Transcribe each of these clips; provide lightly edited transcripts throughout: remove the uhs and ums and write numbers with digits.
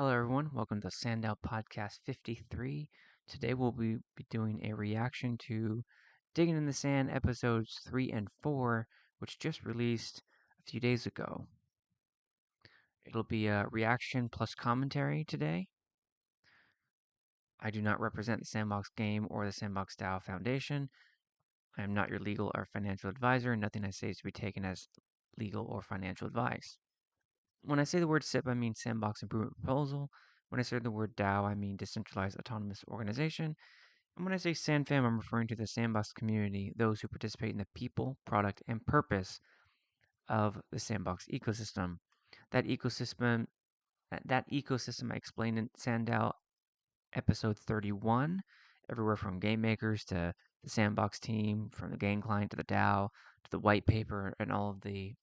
Hello, everyone. Welcome to SandDAO Podcast 53. Today we'll be doing a reaction to Diggin in the Sand episodes 3 and 4, which just released a few days ago. It'll be a reaction plus commentary today. I do not represent the Sandbox Game or the Sandbox DAO Foundation. I am not your legal or financial advisor, and nothing I say is to be taken as legal or financial advice. When I say the word SIP, I mean Sandbox Improvement Proposal. When I say the word DAO, I mean Decentralized Autonomous Organization. And when I say SandFam, I'm referring to the Sandbox community, those who participate in the people, product, and purpose of the Sandbox ecosystem. That ecosystem, that ecosystem I explained in SandDAO episode 31, everywhere from game makers to the Sandbox team, from the game client to the DAO to the white paper, and all of the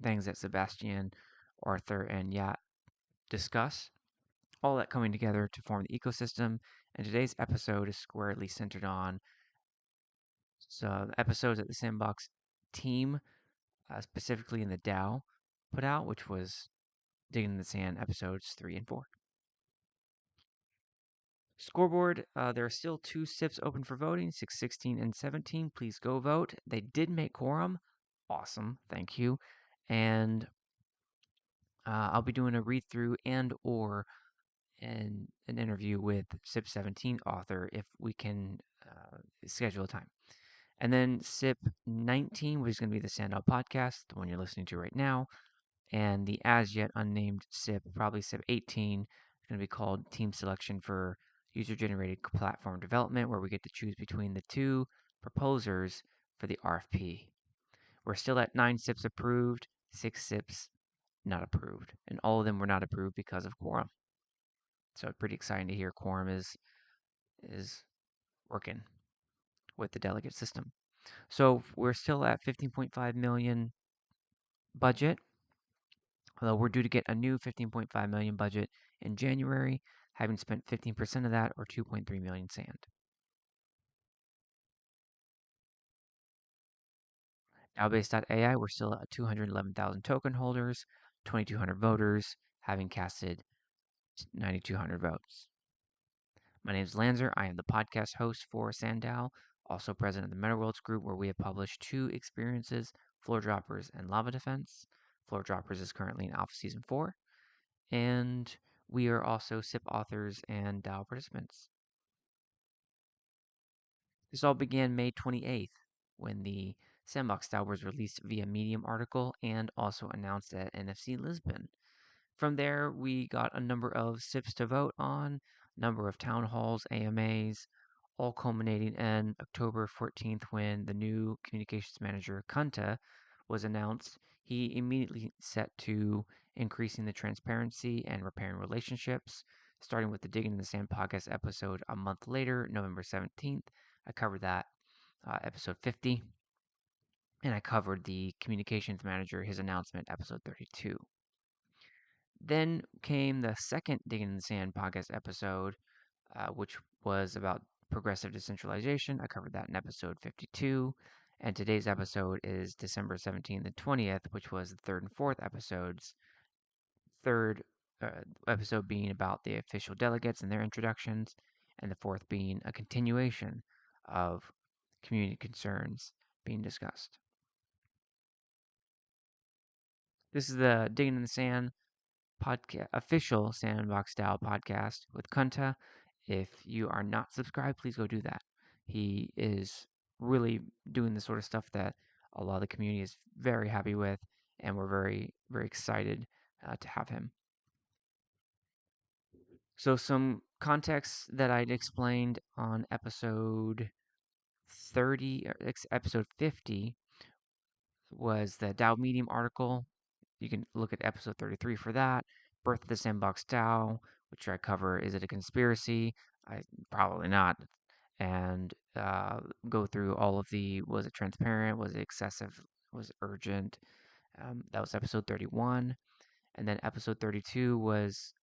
things that Sebastian, Arthur, and Yat discuss, all that coming together to form the ecosystem. And today's episode is squarely centered on the episodes that the Sandbox team, specifically in the DAO, put out, which was Digging in the Sand episodes 3 and 4. Scoreboard, there are still 2 SIPs open for voting, 6, 16, and 17. Please go vote. They did make quorum. Awesome. Thank you. And I'll be doing a read-through and or an interview with SIP 17 author if we can schedule a time. And then SIP 19, which is going to be the SandDAO podcast, the one you're listening to right now. And the as yet unnamed SIP, probably SIP 18, is going to be called Team Selection for User Generated Platform Development, where we get to choose between the 2 proposers for the RFP. We're still at 9 SIPs approved, 6 SIPs not approved. And all of them were not approved because of quorum. So pretty exciting to hear quorum is working with the delegate system. So we're still at 15.5 million budget, although we're due to get a new 15.5 million budget in January, having spent 15% of that, or 2.3 million sand. DAObase.ai, we're still at 211,000 token holders, 2,200 voters, having casted 9,200 votes. My name is Lanzer. I am the podcast host for SandDAO, also president of the MetaWorlds group, where we have published 2 experiences, Floor Droppers and Lava Defense. Floor Droppers is currently in Alpha Season 4, and we are also SIP authors and DAO participants. This all began May 28th, when the Sandbox DAO was released via Medium article and also announced at NFC Lisbon. From there, we got a number of SIPs to vote on, number of town halls, AMAs, all culminating in October 14th when the new communications manager, Kunta, was announced. He immediately set to increasing the transparency and repairing relationships, starting with the Digging in the Sand podcast episode a month later, November 17th. I covered that, episode 50. And I covered the communications manager, his announcement, episode 32. Then came the second Digging in the Sand podcast episode, which was about progressive decentralization. I covered that in episode 52. And today's episode is December 17th and 20th, which was the third and fourth episodes. Third episode being about the official delegates and their introductions, and the fourth being a continuation of community concerns being discussed. This is the Digging in the Sand podcast, official Sandbox DAO podcast with Kunta. If you are not subscribed, please go do that. He is really doing the sort of stuff that a lot of the community is very happy with, and we're very, very excited to have him. So some context that I'd explained on episode 30, or episode 50, was the DAO Medium article. You can look at episode 33 for that. Birth of the Sandbox DAO, which I cover. Is it a conspiracy? Probably not. And go through all of the, was it transparent? Was it excessive? Was it urgent? That was episode 31. And then episode 32 was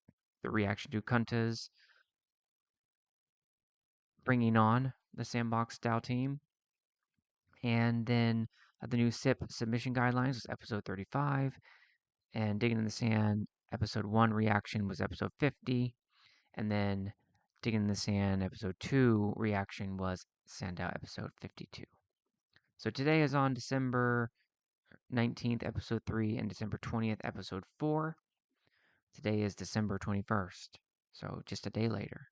the reaction to Kunta's bringing on the Sandbox DAO team. And then the new SIP submission guidelines was episode 35. and Digging in the Sand episode 1 reaction was episode 50, and then Digging in the Sand episode 2 reaction was SANDDAO episode 52. So today is on December 19th, episode 3, and December 20th, episode 4. Today is December 21st, so just a day later.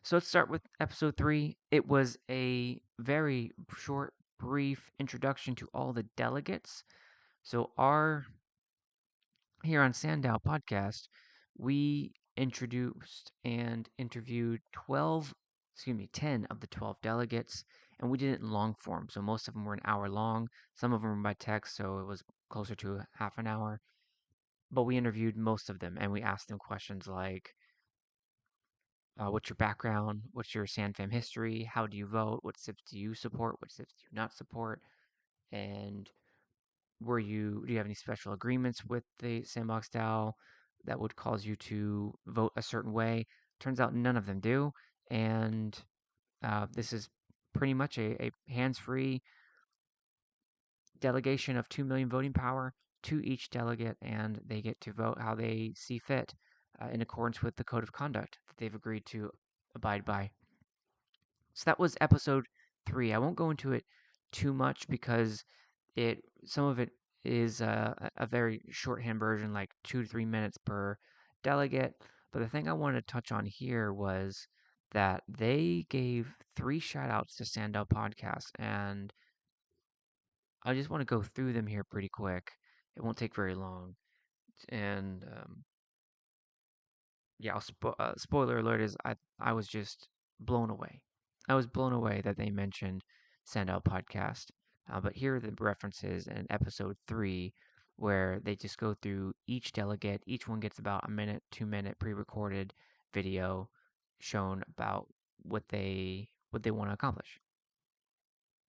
So let's start with episode 3. It was a very short, brief introduction to all the delegates. So here on SandDAO podcast, we introduced and interviewed 10 of the 12 delegates, and we did it in long form. So most of them were an hour long, some of them were by text, so it was closer to half an hour. But we interviewed most of them, and we asked them questions like, what's your background? What's your SandFam history? How do you vote? What SIPs do you support? What SIPs do you not support? And do you have any special agreements with the Sandbox DAO that would cause you to vote a certain way? Turns out none of them do. And this is pretty much a hands-free delegation of 2 million voting power to each delegate, and they get to vote how they see fit in accordance with the code of conduct that they've agreed to abide by. So that was episode 3. I won't go into it too much because some of it is a very shorthand version, like 2 to 3 minutes per delegate. But the thing I wanted to touch on here was that they gave 3 shout outs to SandDAO Podcast, and I just want to go through them here pretty quick. It won't take very long. And yeah, spoiler alert is I was just blown away. I was blown away that they mentioned SandDAO Podcast. But here are the references in episode 3 where they just go through each delegate. Each one gets about a minute, 2 minute pre-recorded video shown about what they want to accomplish.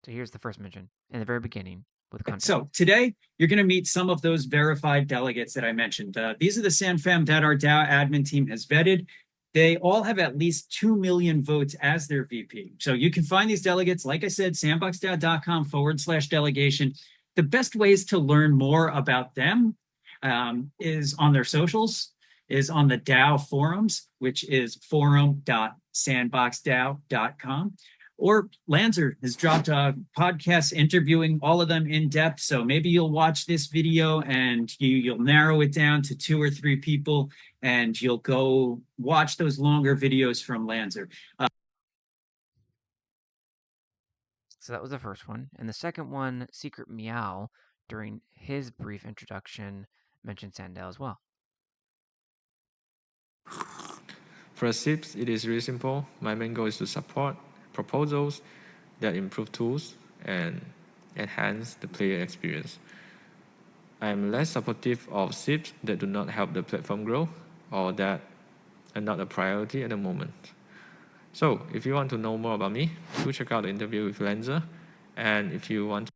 So here's the first mention in the very beginning with context. So today, you're going to meet some of those verified delegates that I mentioned. These are the SandFam that our DAO admin team has vetted. They all have at least 2 million votes as their VP. So you can find these delegates, like I said, sandboxdao.com/delegation. The best ways to learn more about them is on their socials, is on the DAO forums, which is forum.sandboxdao.com. Or Lanzer has dropped a podcast interviewing all of them in depth. So maybe you'll watch this video and you'll narrow it down to 2 or 3 people, and you'll go watch those longer videos from Lanzer. So that was the first one. And the second one, Secret Meow, during his brief introduction, mentioned SandDAO as well. For SIPs, it is really simple. My main goal is to support proposals that improve tools and enhance the player experience. I am less supportive of SIPs that do not help the platform grow or that are not a priority at the moment. So, if you want to know more about me, do check out the interview with Lanzer. And if you want to...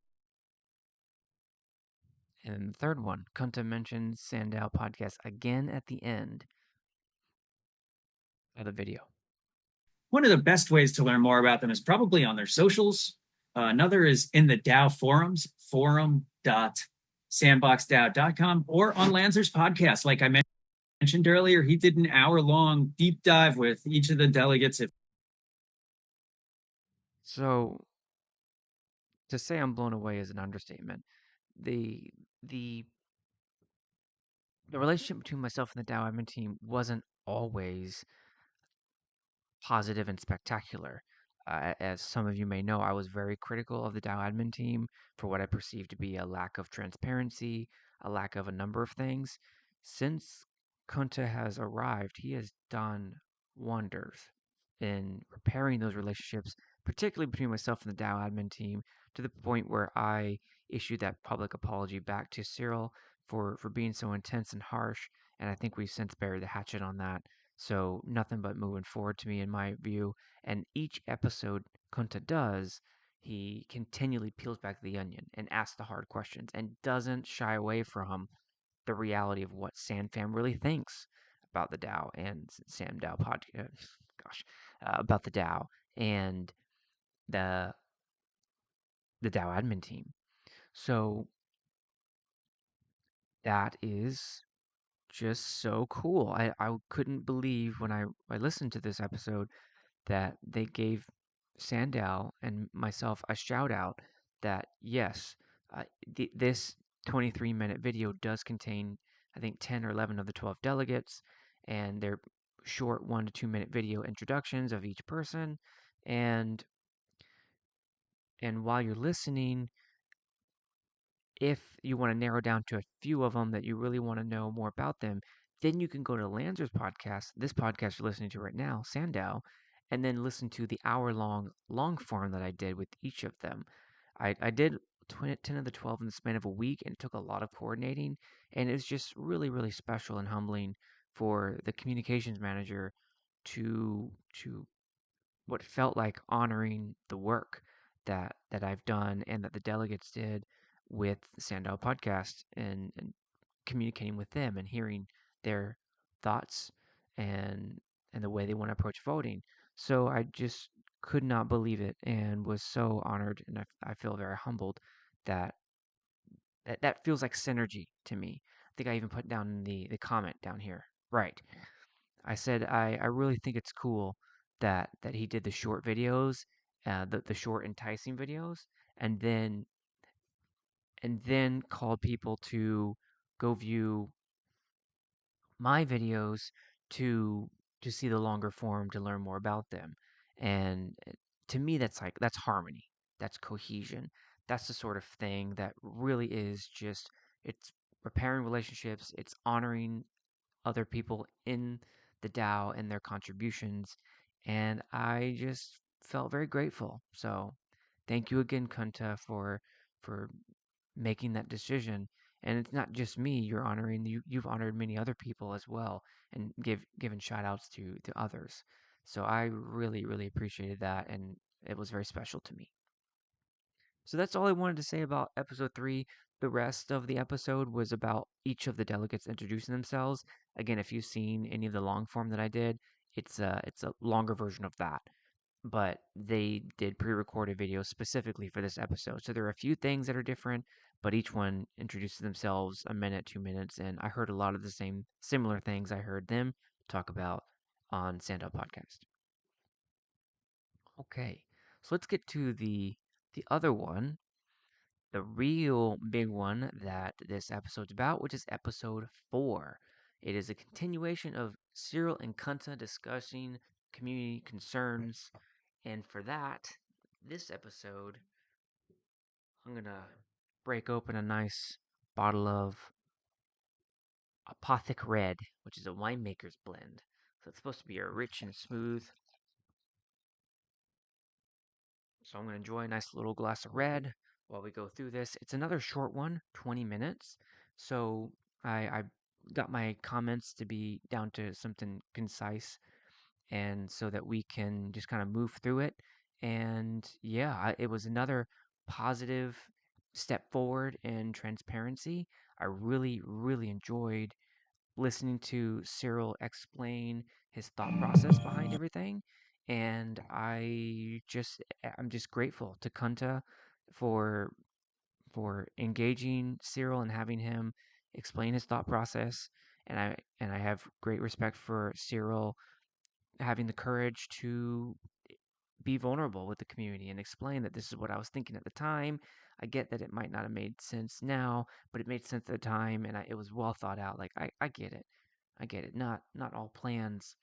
And the third one, Kunta mentioned SandDAO podcast again at the end of the video. One of the best ways to learn more about them is probably on their socials. Another is in the DAO forums, forum.sandboxdao.com, or on Lanzer's podcast. Like I mentioned earlier, he did an hour-long deep dive with each of the delegates. So, to say I'm blown away is an understatement. The relationship between myself and the DAO admin team wasn't always positive and spectacular. As some of you may know, I was very critical of the DAO admin team for what I perceived to be a lack of transparency, a lack of a number of things. Since Kunta has arrived, he has done wonders in repairing those relationships, particularly between myself and the DAO admin team, to the point where I issued that public apology back to Cyril for being so intense and harsh. And I think we've since buried the hatchet on that. So nothing but moving forward to me in my view. And each episode Kunta does, he continually peels back the onion and asks the hard questions and doesn't shy away from the reality of what SandFam really thinks about the DAO and SandDAO podcast. About the DAO and the DAO admin team. So that is just so cool. I couldn't believe when I listened to this episode that they gave SandDAO and myself a shout out that yes, this 23-minute video does contain, I think, 10 or 11 of the 12 delegates, and they're short 1 to 2 minute video introductions of each person. And while you're listening, if you want to narrow down to a few of them that you really want to know more about them, then you can go to Lanzer's podcast, this podcast you're listening to right now, SandDAO, and then listen to the long form that I did with each of them. I did 10 of the 12 in the span of a week, and it took a lot of coordinating, and it was just really, really special and humbling for the communications manager to what felt like honoring the work that I've done and that the delegates did with the SandDAO podcast, and communicating with them and hearing their thoughts and the way they want to approach voting. So I just could not believe it and was so honored, and I feel very humbled that that feels like synergy to me. I think I even put down in the comment down here. Right. I said I really think it's cool that he did the short videos, the short enticing videos, and then called people to go view my videos to see the longer form to learn more about them. And to me, that's harmony, that's cohesion, that's the sort of thing that really is just it's repairing relationships, it's honoring other people in the DAO and their contributions. And I just felt very grateful. So thank you again, Kunta, for making that decision. And it's not just me you're honoring, you've honored many other people as well, and given shout outs to others. So I really, really appreciated that, and it was very special to me. So that's all I wanted to say about episode 3. The rest of the episode was about each of the delegates introducing themselves. Again, if you've seen any of the long form that I did, it's a longer version of that. But they did pre-recorded videos specifically for this episode. So there are a few things that are different, but each one introduces themselves a minute, 2 minutes, and I heard a lot of the same similar things I heard them talk about on SandDAO podcast. Okay, so let's get to the other one, the real big one that this episode's about, which is episode 4. It is a continuation of Cyril and Kunta discussing community concerns, and for that, this episode, I'm gonna break open a nice bottle of Apothic Red, which is a winemaker's blend. So it's supposed to be a rich and smooth. So I'm going to enjoy a nice little glass of red while we go through this. It's another short one, 20 minutes. So I got my comments to be down to something concise, and so that we can just kind of move through it. And yeah, it was another positive step forward in transparency. I really, really enjoyed listening to Cyril explain his thought process behind everything. And I'm just grateful to Kunta for engaging Cyril and having him explain his thought process. And I have great respect for Cyril having the courage to be vulnerable with the community and explain that this is what I was thinking at the time. I get that it might not have made sense now, but it made sense at the time, and it was well thought out. Like I get it, I get it. Not all plans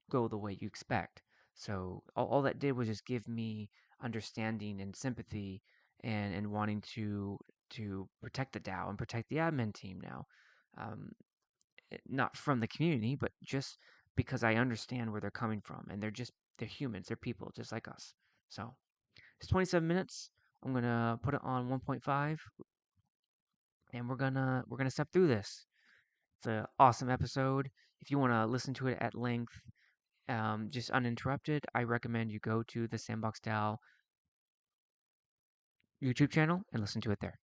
go the way you expect. So all that did was just give me understanding and sympathy, and wanting to protect the DAO and protect the admin team now. Um, not from the community, but just because I understand where they're coming from, and they're humans, they're people just like us. So it's 27 minutes. I'm gonna put it on 1.5, and we're gonna step through this. It's an awesome episode. If you want to listen to it at length, just uninterrupted, I recommend you go to the Sandbox DAO YouTube channel and listen to it there.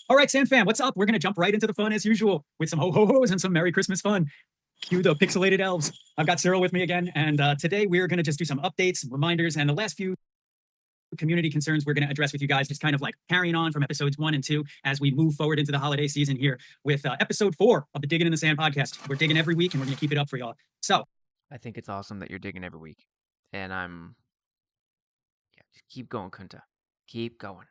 All right, SandFam, what's up? We're going to jump right into the fun as usual with some ho-ho-hos and some Merry Christmas fun. Cue the pixelated elves. I've got Cyril with me again, and today we're going to just do some updates, reminders, and the last few community concerns we're going to address with you guys, just kind of like carrying on from episodes 1 and 2 as we move forward into the holiday season here with episode 4 of the Diggin in the Sand podcast. We're digging every week and we're going to keep it up for y'all. So I think it's awesome that you're digging every week. And just keep going, Kunta. Keep going.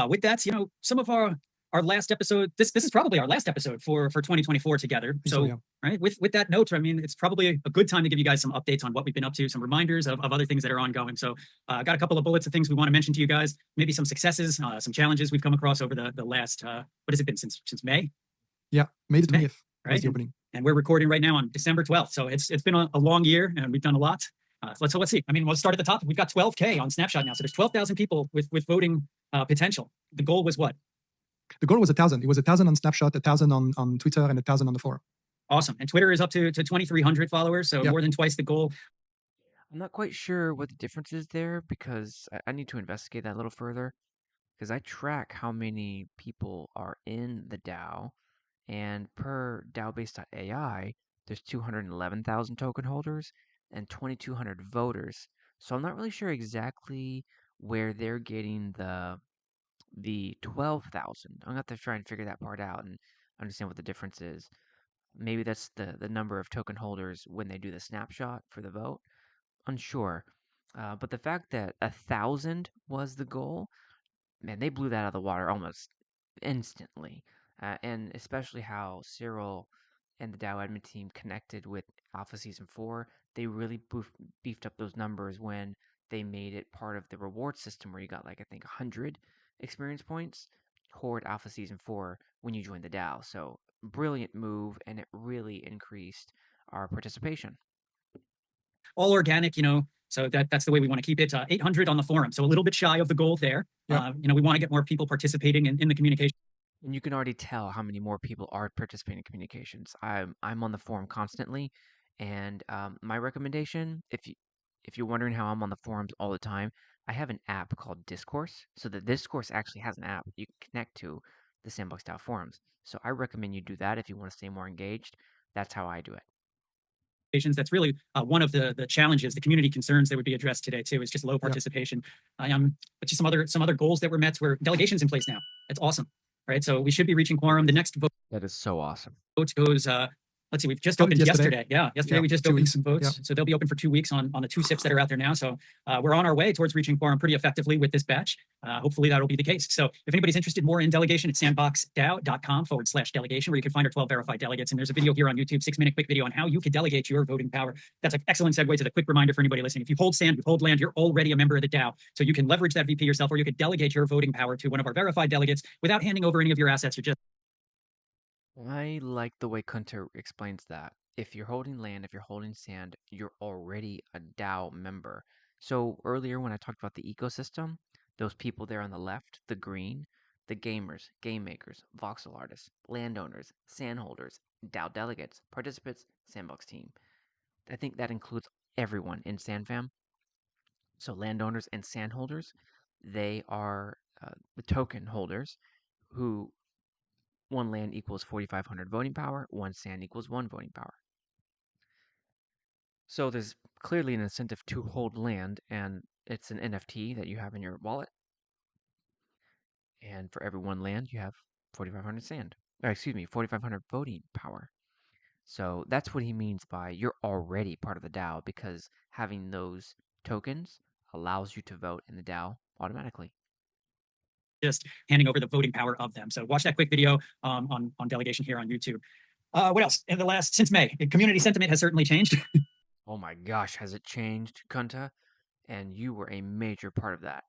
with that, some of our last episode, this is probably our last episode for 2024 together. So, yeah. Right, with that note, I mean, it's probably a good time to give you guys some updates on what we've been up to, some reminders of other things that are ongoing. So I got a couple of bullets of things we want to mention to you guys, maybe some successes, some challenges we've come across over the last, what has it been, since May? Yeah, May the 20th was right? the opening. And we're recording right now on December 12th. So it's been a long year and we've done a lot. Let's see. I mean, we'll start at the top. We've got 12K on Snapshot now. So there's 12,000 people with voting potential. The goal was what? The goal was 1,000. It was 1,000 on Snapshot, 1,000 on Twitter, and 1,000 on the forum. Awesome. And Twitter is up to 2,300 followers. So more than twice the goal. I'm not quite sure what the difference is there because I need to investigate that a little further because I track how many people are in the DAO, and per DAObase.ai, there's 211,000 token holders and 2,200 voters. So I'm not really sure exactly where they're getting the 12,000. I'm gonna have to try and figure that part out and understand what the difference is. Maybe that's the number of token holders when they do the snapshot for the vote. Unsure. But the fact that 1,000 was the goal, man, they blew that out of the water almost instantly. And especially how Cyril and the DAO admin team connected with Alpha Season 4, they really beefed up those numbers when they made it part of the reward system where you got, like, I think 100 experience points toward Alpha Season 4 when you joined the DAO. So, brilliant move, and it really increased our participation. All organic, so that's the way we want to keep it. 800 on the forum, so a little bit shy of the goal there. Yeah. We want to get more people participating in the communication. And you can already tell how many more people are participating in communications. I'm on the forum constantly, and my recommendation, if you're wondering how I'm on the forums all the time, I have an app called Discourse. So the Discourse actually has an app you can connect to the Sandbox DAO forums. So I recommend you do that if you want to stay more engaged. That's how I do it. That's really one of the challenges, the community concerns that would be addressed today too, is just low participation. But just some other goals that were met where delegations in place now. That's awesome, right? So we should be reaching quorum. The next vote. That is so awesome. Vote goes. Let's see, we've just opened yesterday. Yesterday we just opened some votes. So they'll be open for 2 weeks on the 2 SIPs that are out there now. So we're on our way towards reaching quorum pretty effectively with this batch. Hopefully that'll be the case. So if anybody's interested more in delegation, it's sandboxdao.com/delegation, where you can find our 12 verified delegates. And there's a video here on YouTube, 6-minute quick video on how you can delegate your voting power. That's an excellent segue to the quick reminder for anybody listening. If you hold sand, you hold land, you're already a member of the DAO. So you can leverage that VP yourself, or you could delegate your voting power to one of our verified delegates without handing over any of your assets. Or just I like the way Kunter explains that. If you're holding land, if you're holding sand, you're already a DAO member. So earlier when I talked about the ecosystem, those people there on the left, the green, the gamers, game makers, voxel artists, landowners, sand holders, DAO delegates, participants, sandbox team. I think that includes everyone in SandFam. So landowners and sand holders, they are the token holders who one land equals 4,500 voting power, one sand equals 1 voting power. So there's clearly an incentive to hold land, and it's an NFT that you have in your wallet. And for every 1 land, you have 4,500 sand. Or excuse me, 4,500 voting power. So that's what he means by you're already part of the DAO, because having those tokens allows you to vote in the DAO automatically. Just handing over the voting power of them. So watch that quick video on delegation here on YouTube. What else? Since May, community sentiment has certainly changed. Oh my gosh, has it changed, Kunta? And you were a major part of that.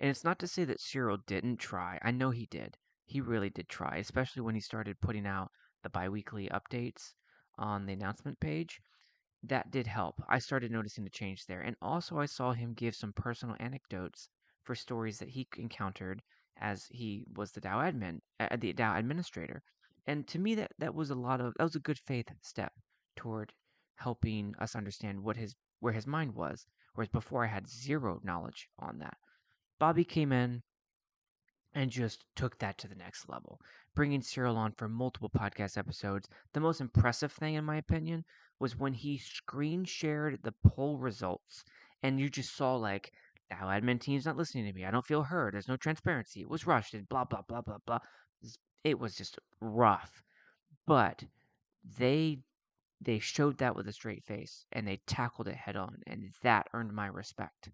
And it's not to say that Cyril didn't try. I know he did. He really did try, especially when he started putting out the bi-weekly updates on the announcement page. That did help. I started noticing the change there. And also I saw him give some personal anecdotes for stories that he encountered as he was the DAO admin, the DAO administrator. And to me that was that was a good faith step toward helping us understand where his mind was, whereas before I had zero knowledge on that. Bobby came in and just took that to the next level, bringing Cyril on for multiple podcast episodes. The most impressive thing, in my opinion, was when he screen shared the poll results, and you just saw like DAO admin team's not listening to me. I don't feel heard. There's no transparency. It was rushed and blah blah blah blah blah. It was just rough, but they they showed that with a straight face and they tackled it head on, and that earned my respect.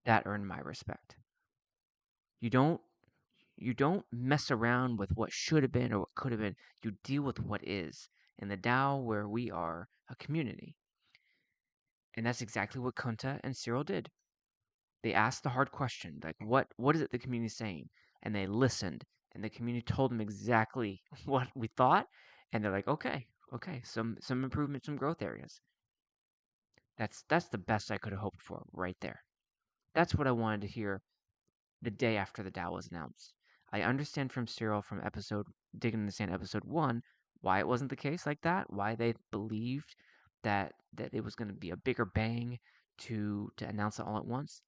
That earned my respect. You don't mess around with what should have been or what could have been. You deal with what is. In the DAO where we are a community. And that's exactly what Kunta and Cyril did. They asked the hard question, like what is it the community is saying? And they listened, and the community told them exactly what we thought, and they're like, okay, some improvement, some growth areas. That's the best I could have hoped for right there. That's what I wanted to hear the day after the DAO was announced. I understand from Cyril from episode Digging in the Sand episode 1 why it wasn't the case like that, why they believed that it was going to be a bigger bang to announce it all at once,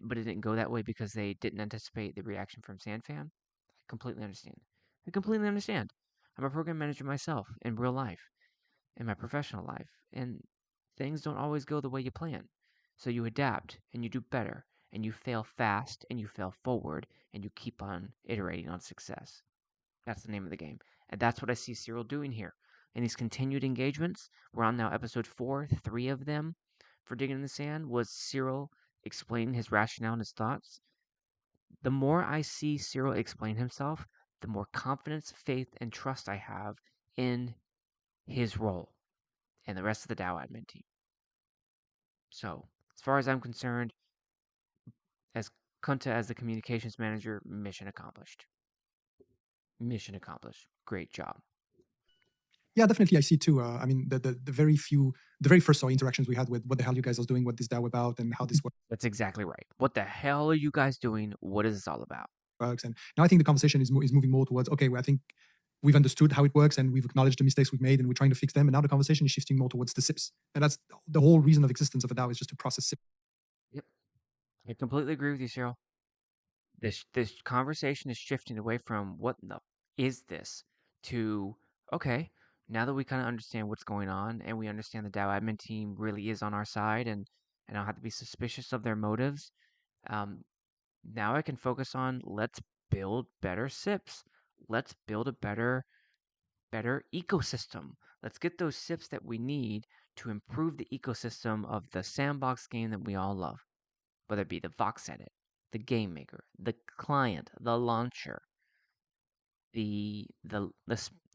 but it didn't go that way because they didn't anticipate the reaction from SandFam. I completely understand. I completely understand. I'm a program manager myself in real life, in my professional life, and things don't always go the way you plan. So you adapt and you do better and you fail fast and you fail forward and you keep on iterating on success. That's the name of the game. And that's what I see Cyril doing here. In these continued engagements, we're on now episode 4, 3 of them for Digging in the Sand was Cyril explaining his rationale and his thoughts. The more I see Cyril explain himself, the more confidence, faith, and trust I have in his role and the rest of the DAO admin team. So, as far as I'm concerned, as Kunta as the communications manager, mission accomplished. Mission accomplished. Great job. Yeah, definitely. I see too. I mean, the very first interactions we had with what the hell you guys are doing, what this DAO about, and how this That's exactly right. What the hell are you guys doing? What is this all about? works. And now I think the conversation is moving more towards, okay, well, I think we've understood how it works and we've acknowledged the mistakes we've made and we're trying to fix them. And now the conversation is shifting more towards the SIPs. And that's the whole reason of existence of a DAO is just to process SIPs. Yep. I completely agree with you, Cyril. This conversation is shifting away from what the is this to okay, now that we kind of understand what's going on and we understand the DAO admin team really is on our side and I don't have to be suspicious of their motives. Now I can focus on let's build better SIPs. Let's build a better ecosystem. Let's get those SIPs that we need to improve the ecosystem of the sandbox game that we all love, whether it be the Vox edit, the game maker, the client, the launcher, the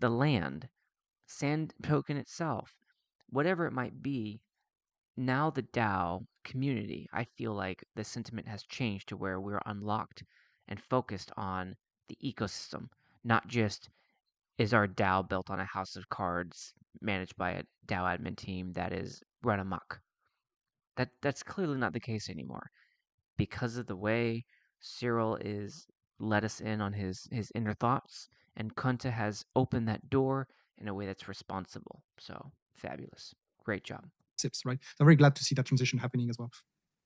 land, sand token itself, whatever it might be. Now the DAO community, I feel like the sentiment has changed to where we're unlocked and focused on the ecosystem, not just is our DAO built on a house of cards managed by a DAO admin team that is run amok. That's clearly not the case anymore because of the way Cyril is let us in on his inner thoughts, and Kunta has opened that door in a way that's responsible. So fabulous, great job. SIPs, right? So I'm very glad to see that transition happening as well.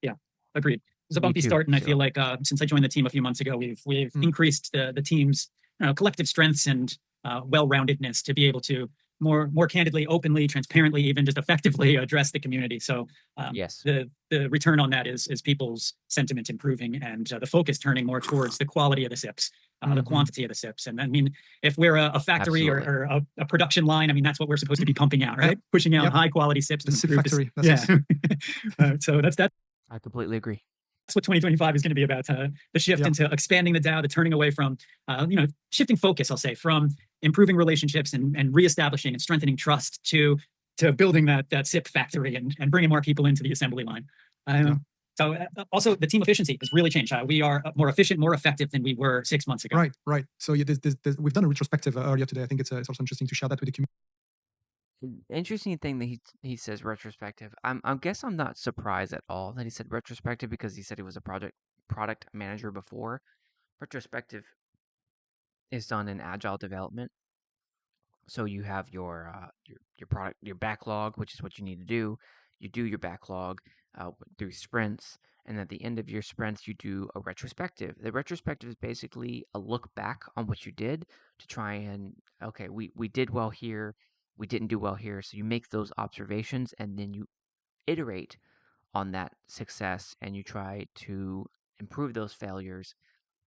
Yeah, agreed. It was a Me bumpy too, start, and I Cyril. feel like since I joined the team a few months ago, we've increased the team's collective strengths and well-roundedness to be able to more candidly, openly, transparently, even just effectively address the community. So Yes. the return on that is people's sentiment improving and the focus turning more towards the quality of the SIPs, the quantity of the SIPs. And I mean, if we're a factory or a production line, I mean, that's what we're supposed to be pumping out, right? Yep. Pushing out high quality SIPs. The SIP factory. So that's that. I completely agree. That's what 2025 is going to be about, the shift into expanding the DAO, the turning away from, shifting focus, I'll say, from improving relationships and reestablishing and strengthening trust to building that SIP factory and bringing more people into the assembly line. So also the team efficiency has really changed. We are more efficient, more effective than we were 6 months ago. Right. So we've done a retrospective earlier today. I think it's also interesting to share that with the community. Interesting thing that he says retrospective. I guess I'm not surprised at all that he said retrospective because he said he was a product manager before. Retrospective is done in agile development. So you have your product, your backlog, which is what you need to do. You do your backlog through sprints, and at the end of your sprints, you do a retrospective. The retrospective is basically a look back on what you did to try and okay, we did well here, we didn't do well here. So you make those observations, and then you iterate on that success and you try to improve those failures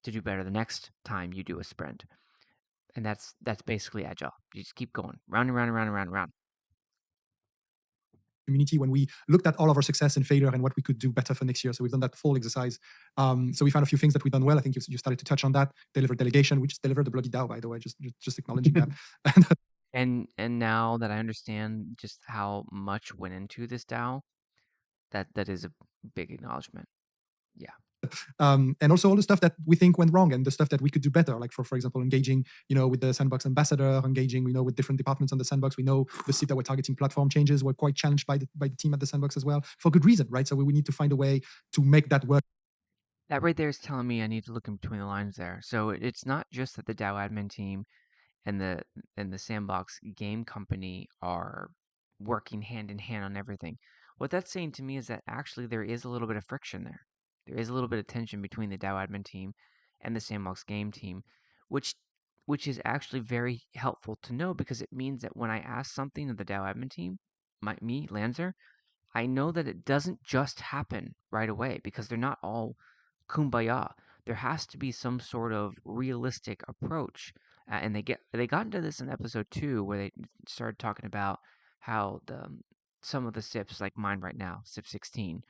to do better the next time you do a sprint. And that's basically agile. You just keep going round and round and round and round and round. Community when we looked at all of our success and failure and what we could do better for next year. So we've done that full exercise. So we found a few things that we've done well. I think you started to touch on that. Deliver delegation. We just delivered the bloody DAO, by the way, just acknowledging that. And now that I understand just how much went into this DAO, that is a big acknowledgement. Yeah. And also all the stuff that we think went wrong and the stuff that we could do better, like for example, engaging, with the Sandbox ambassador, engaging, with different departments on the Sandbox. We know the SIP that we're targeting platform changes were quite challenged by the team at the Sandbox as well, for good reason, right? So we need to find a way to make that work. That right there is telling me I need to look in between the lines there. So it's not just that the DAO admin team and the Sandbox Game company are working hand in hand on everything. What that's saying to me is that actually there is a little bit of friction there. There is a little bit of tension between the DAO admin team and the Sandbox Game team, which is actually very helpful to know because it means that when I ask something of the DAO admin team, me, Lanzer, I know that it doesn't just happen right away because they're not all kumbaya. There has to be some sort of realistic approach, and they got into this in episode 2 where they started talking about how some of the SIPs like mine right now, SIP 16,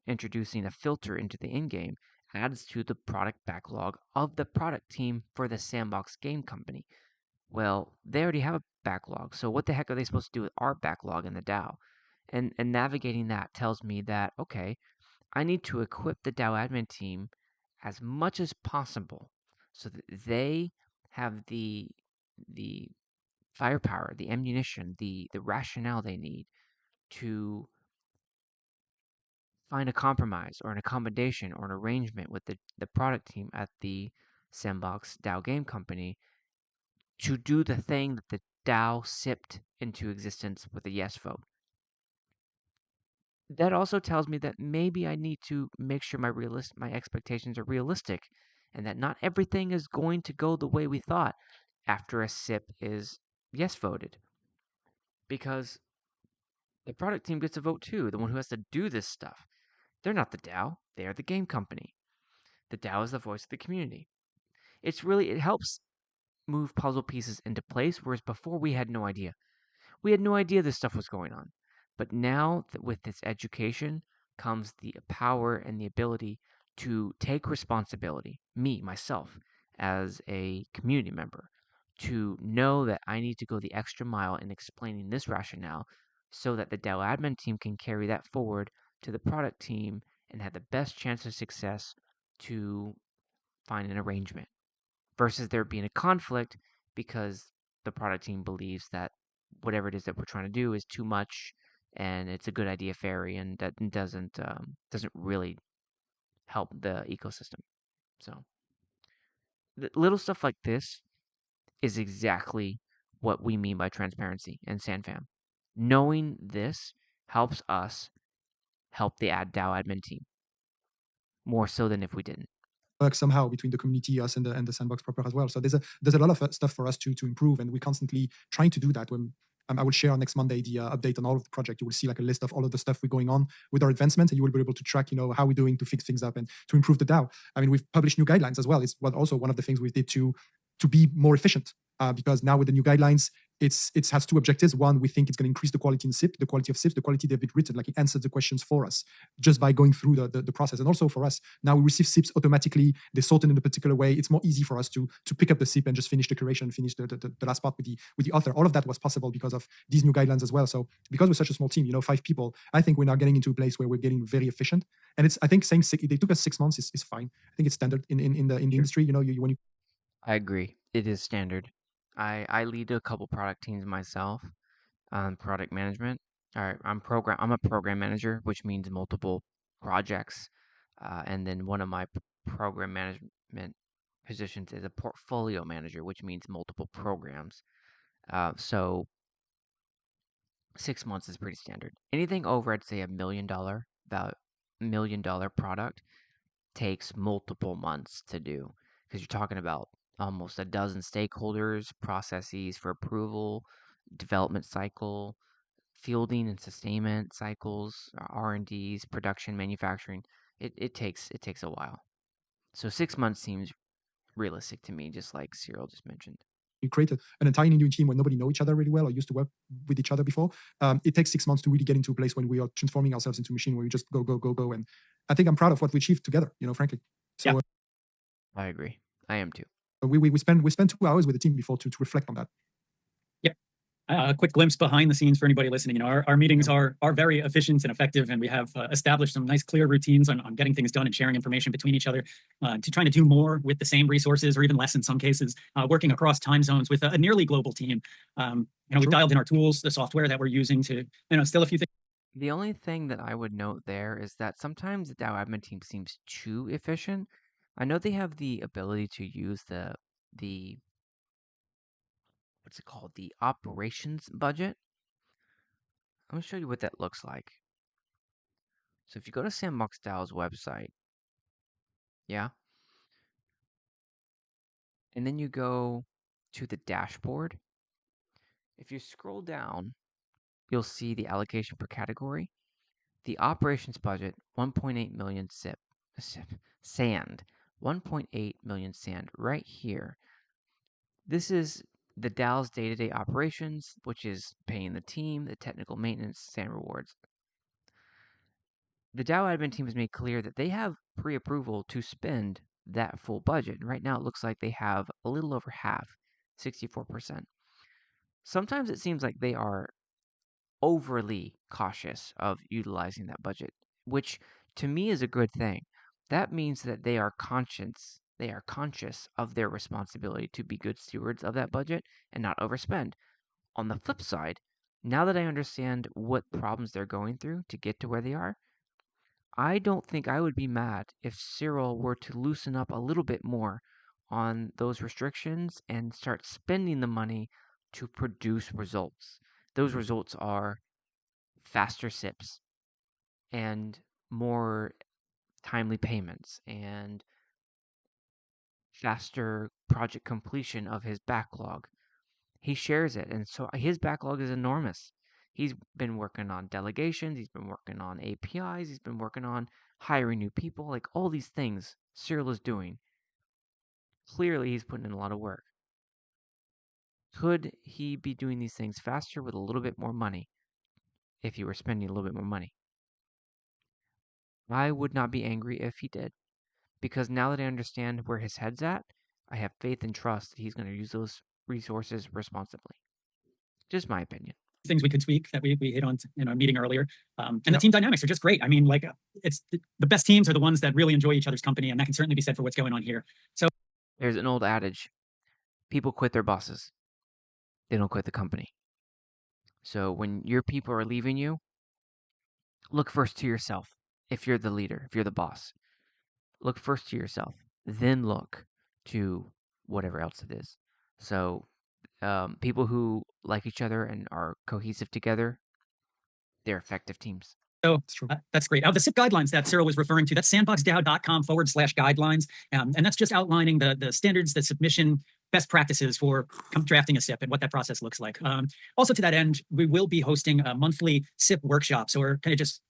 introducing a filter into the in-game adds to the product backlog of the product team for the Sandbox Game Company. Well, they already have a backlog, so what the heck are they supposed to do with our backlog in the DAO? And navigating that tells me that, okay, I need to equip the DAO admin team as much as possible so that they have the firepower, the ammunition, the rationale they need to find a compromise or an accommodation or an arrangement with the product team at the Sandbox DAO Game Company to do the thing that the DAO sipped into existence with a yes vote. That also tells me that maybe I need to make sure my expectations are realistic and that not everything is going to go the way we thought after a SIP is yes voted. Because the product team gets a vote too, the one who has to do this stuff. They're not the DAO, they are the game company. The DAO is the voice of the community. It helps move puzzle pieces into place, whereas before we had no idea. We had no idea this stuff was going on. But now that with this education comes the power and the ability to take responsibility, myself, as a community member, to know that I need to go the extra mile in explaining this rationale so that the DAO admin team can carry that forward to the product team and have the best chance of success to find an arrangement versus there being a conflict because the product team believes that whatever it is that we're trying to do is too much and it's a good idea fairy and that doesn't really help the ecosystem. So the little stuff like this is exactly what we mean by transparency and SandFam. Knowing this helps us help the DAO admin team more so than if we didn't. Work somehow between the community, us, and the Sandbox proper as well. So there's a lot of stuff for us to improve, and we're constantly trying to do that. When I will share next Monday the update on all of the project. You will see like a list of all of the stuff we're going on with our advancement, and you will be able to track, how we're doing to fix things up and to improve the DAO. I mean, we've published new guidelines as well. It's also one of the things we did to be more efficient. Because now with the new guidelines, it has two objectives. One, we think it's going to increase the quality in SIP, the quality of SIP, the quality they've been written, like it answers the questions for us just by going through the process. And also for us, now we receive SIPs automatically. They're sorted in a particular way. It's more easy for us to pick up the SIP and just finish the curation, finish the last part with the author. All of that was possible because of these new guidelines as well. So because we're such a small team, 5 people, I think we're now getting into a place where we're getting very efficient. And I think saying they took us 6 months is fine. I think it's standard in the industry. When you I agree. It is standard. I lead a couple product teams myself on product management. All right, I'm a program manager, which means multiple projects. And then one of my program management positions is a portfolio manager, which means multiple programs. So 6 months is pretty standard. Anything over, I'd say about $1 million product takes multiple months to do because you're talking about almost a dozen stakeholders, processes for approval, development cycle, fielding and sustainment cycles, R&Ds, production, manufacturing, it takes a while. So 6 months seems realistic to me, just like Cyril just mentioned. You create an entirely new team when nobody know each other really well or used to work with each other before. It takes 6 months to really get into a place when we are transforming ourselves into a machine where we just go, go, go, go. And I think I'm proud of what we achieved together, frankly. So I agree. I am too. We spent 2 hours with the team before to reflect on that. A quick glimpse behind the scenes for anybody listening. Our meetings are very efficient and effective, and we have established some nice clear routines on getting things done and sharing information between each other, to trying to do more with the same resources or even less in some cases, working across time zones with a nearly global team. We've dialed in our tools, the software that we're using to, still a few things. The only thing that I would note there is that sometimes the DAO admin team seems too efficient. I know they have the ability to use the what's it called? The operations budget. I'm going to show you what that looks like. So if you go to Sandbox DAO's website, yeah, and then you go to the dashboard, if you scroll down, you'll see the allocation per category. The operations budget, 1.8 million sand, 1.8 million sand right here. This is the DAO's day-to-day operations, which is paying the team, the technical maintenance, sand rewards. The DAO admin team has made clear that they have pre-approval to spend that full budget. And right now it looks like they have a little over half, 64%. Sometimes it seems like they are overly cautious of utilizing that budget, which to me is a good thing. That means that they are conscious of their responsibility to be good stewards of that budget and not overspend. On the flip side, now that I understand what problems they're going through to get to where they are, I don't think I would be mad if Cyril were to loosen up a little bit more on those restrictions and start spending the money to produce results. Those results are faster SIPs and more timely payments and faster project completion of his backlog. He shares it, and so his backlog is enormous. He's been working on delegations, he's been working on APIs, he's been working on hiring new people, like all these things Cyril is doing. Clearly, he's putting in a lot of work. Could he be doing these things faster with a little bit more money if he were spending a little bit more money? I would not be angry if he did, because now that I understand where his head's at, I have faith and trust that he's going to use those resources responsibly. Just my opinion. Things we could tweak that we hit on in our meeting earlier. And the team dynamics are just great. I mean, like, it's the best teams are the ones that really enjoy each other's company, and that can certainly be said for what's going on here. So there's an old adage: people quit their bosses, they don't quit the company. So when your people are leaving you, look first to yourself. If you're the leader, if you're the boss, look first to yourself, then look to whatever else it is. So people who like each other and are cohesive together, they're effective teams. So that's great. The SIP guidelines that Cyril was referring to, that's sandboxdao.com/guidelines. And that's just outlining the standards, the submission best practices for drafting a SIP and what that process looks like. Also to that end, we will be hosting a monthly SIP workshop. So we're kind of just...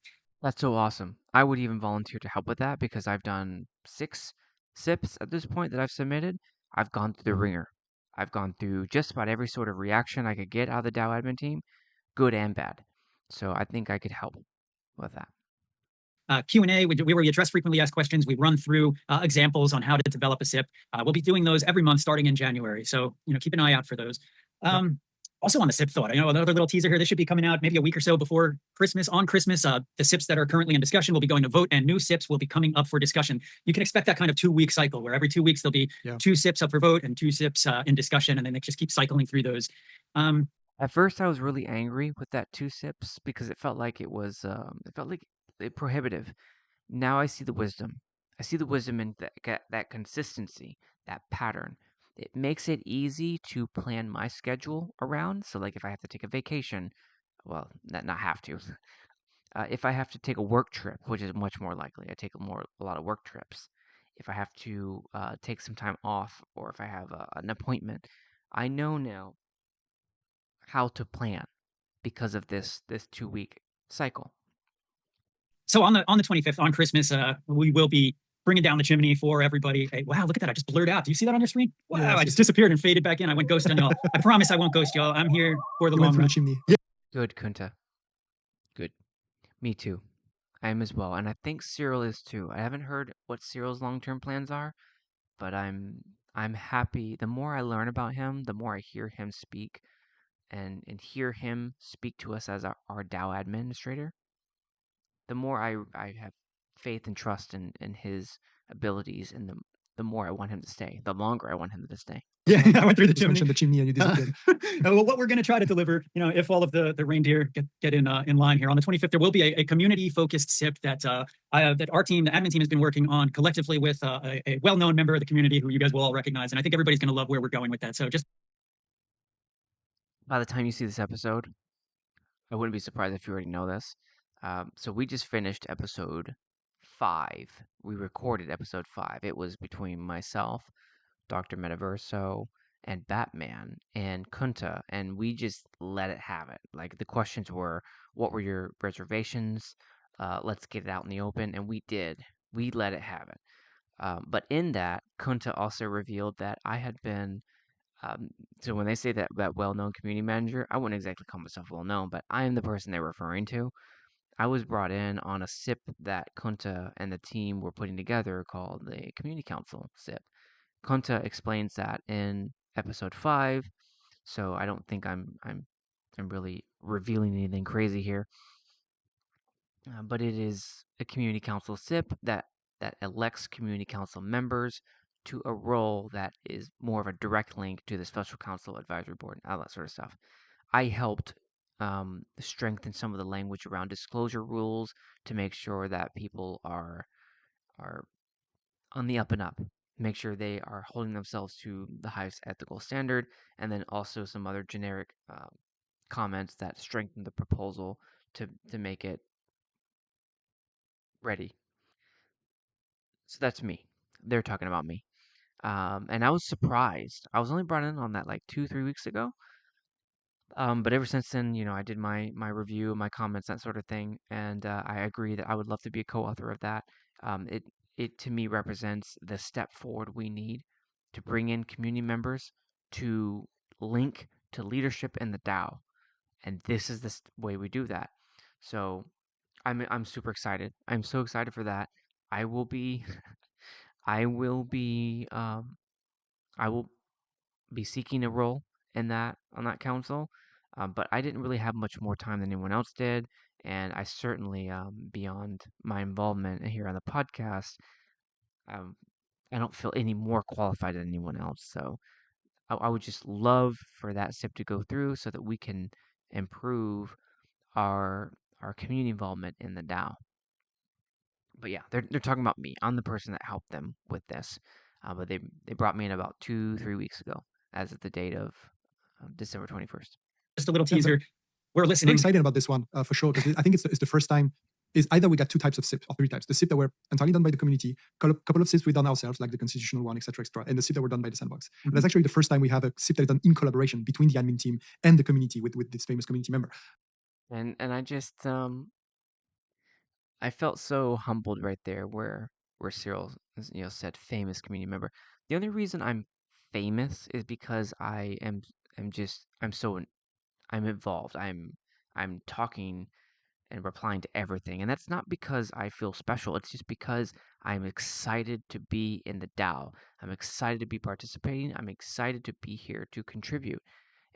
That's so awesome. I would even volunteer to help with that because I've done 6 SIPs at this point that I've submitted. I've gone through the ringer. I've gone through just about every sort of reaction I could get out of the DAO admin team, good and bad. So I think I could help with that. Q&A, where we address frequently asked questions. We run through examples on how to develop a SIP. We'll be doing those every month starting in January. So, keep an eye out for those. Also on the SIP thought, I know another little teaser here. This should be coming out maybe a week or so before Christmas. On Christmas, the SIPs that are currently in discussion will be going to vote, and new SIPs will be coming up for discussion. You can expect that kind of 2-week cycle where every 2 weeks there'll be 2 SIPs up for vote and 2 SIPs in discussion, and then they just keep cycling through those. At first, I was really angry with that 2 SIPs because it felt like it was prohibitive. Now I see the wisdom. I see the wisdom in that consistency, that pattern. It makes it easy to plan my schedule around. So, like, if I have to take a vacation, well, not have to. If I have to take a work trip, which is much more likely, I take a lot of work trips. If I have to take some time off, or if I have an appointment, I know now how to plan. because of this 2-week cycle. So on the 25th, on Christmas, we will be bringing down the chimney for everybody. Hey, wow, look at that. I just blurred out. Do you see that on your screen? Wow, Yes, I just disappeared and faded back in. I went ghost on y'all. I promise I won't ghost y'all. I'm here for the You went long through run. the chimney. Yeah. Good, Kunta. Good. Me too. I am as well, and I think Cyril is too. I haven't heard what Cyril's long-term plans are, but I'm happy. The more I learn about him, the more I hear him speak and hear him speak to us as our DAO administrator, the more I have faith and trust in his abilities, and the more I want him to stay, the longer I want him to stay. Yeah, I went through the Just chimney. mentioned the chimney and you disappeared. Well, what we're going to try to deliver, if all of the reindeer get in line here on the 25th, there will be a community-focused SIP that that our team, the admin team, has been working on collectively with a well-known member of the community who you guys will all recognize, and I think everybody's going to love where we're going with that. So just By the time you see this episode, I wouldn't be surprised if you already know this. So we just finished episode 5. We recorded episode 5. It was between myself, Dr. Metaverso, and Batman and Kunta, and we just let it have it. Like, the questions were, what were your reservations? Let's get it out in the open, and we did. We let it have it. But in that, Kunta also revealed that I had been. So when they say that well-known community manager, I wouldn't exactly call myself well-known, but I am the person they're referring to. I was brought in on a SIP that Kunta and the team were putting together called the Community Council SIP. Kunta explains that in episode 5, so I don't think I'm really revealing anything crazy here. But it is a community council SIP that elects community council members to a role that is more of a direct link to the special council advisory board and all that sort of stuff. I helped strengthen some of the language around disclosure rules to make sure that people are on the up and up. Make sure they are holding themselves to the highest ethical standard, and then also some other generic comments that strengthen the proposal to make it ready. So that's me. They're talking about me. And I was surprised. I was only brought in on that like 2-3 weeks ago. But ever since then, I did my review, my comments, that sort of thing, and I agree that I would love to be a co-author of that. It to me represents the step forward we need to bring in community members to link to leadership in the DAO, and this is the way we do that. So I'm super excited. I'm so excited for that. I will be I will be I will be seeking a role in that on that council, but I didn't really have much more time than anyone else did, and I certainly beyond my involvement here on the podcast, um, I don't feel any more qualified than anyone else. So I would just love for that SIP to go through so that we can improve our community involvement in the DAO. But yeah, they're talking about me. I'm the person that helped them with this. But they brought me in about 2-3 weeks ago, as of the date of December 21st. just a little teaser. We're listening. Very excited about this one for sure, because I think it's the first time. Is either we got 2 types of SIP or 3 types. The SIP that were entirely done by the community, couple of SIPs we done ourselves, like the constitutional one, etc., and the SIP that were done by the Sandbox. Mm-hmm. That's actually the first time we have a SIP that is done in collaboration between the admin team and the community with this famous community member. And I just I felt so humbled right there where Cyril said famous community member. The only reason I'm famous is because I'm involved. I'm talking and replying to everything. And that's not because I feel special. It's just because I'm excited to be in the DAO. I'm excited to be participating. I'm excited to be here to contribute.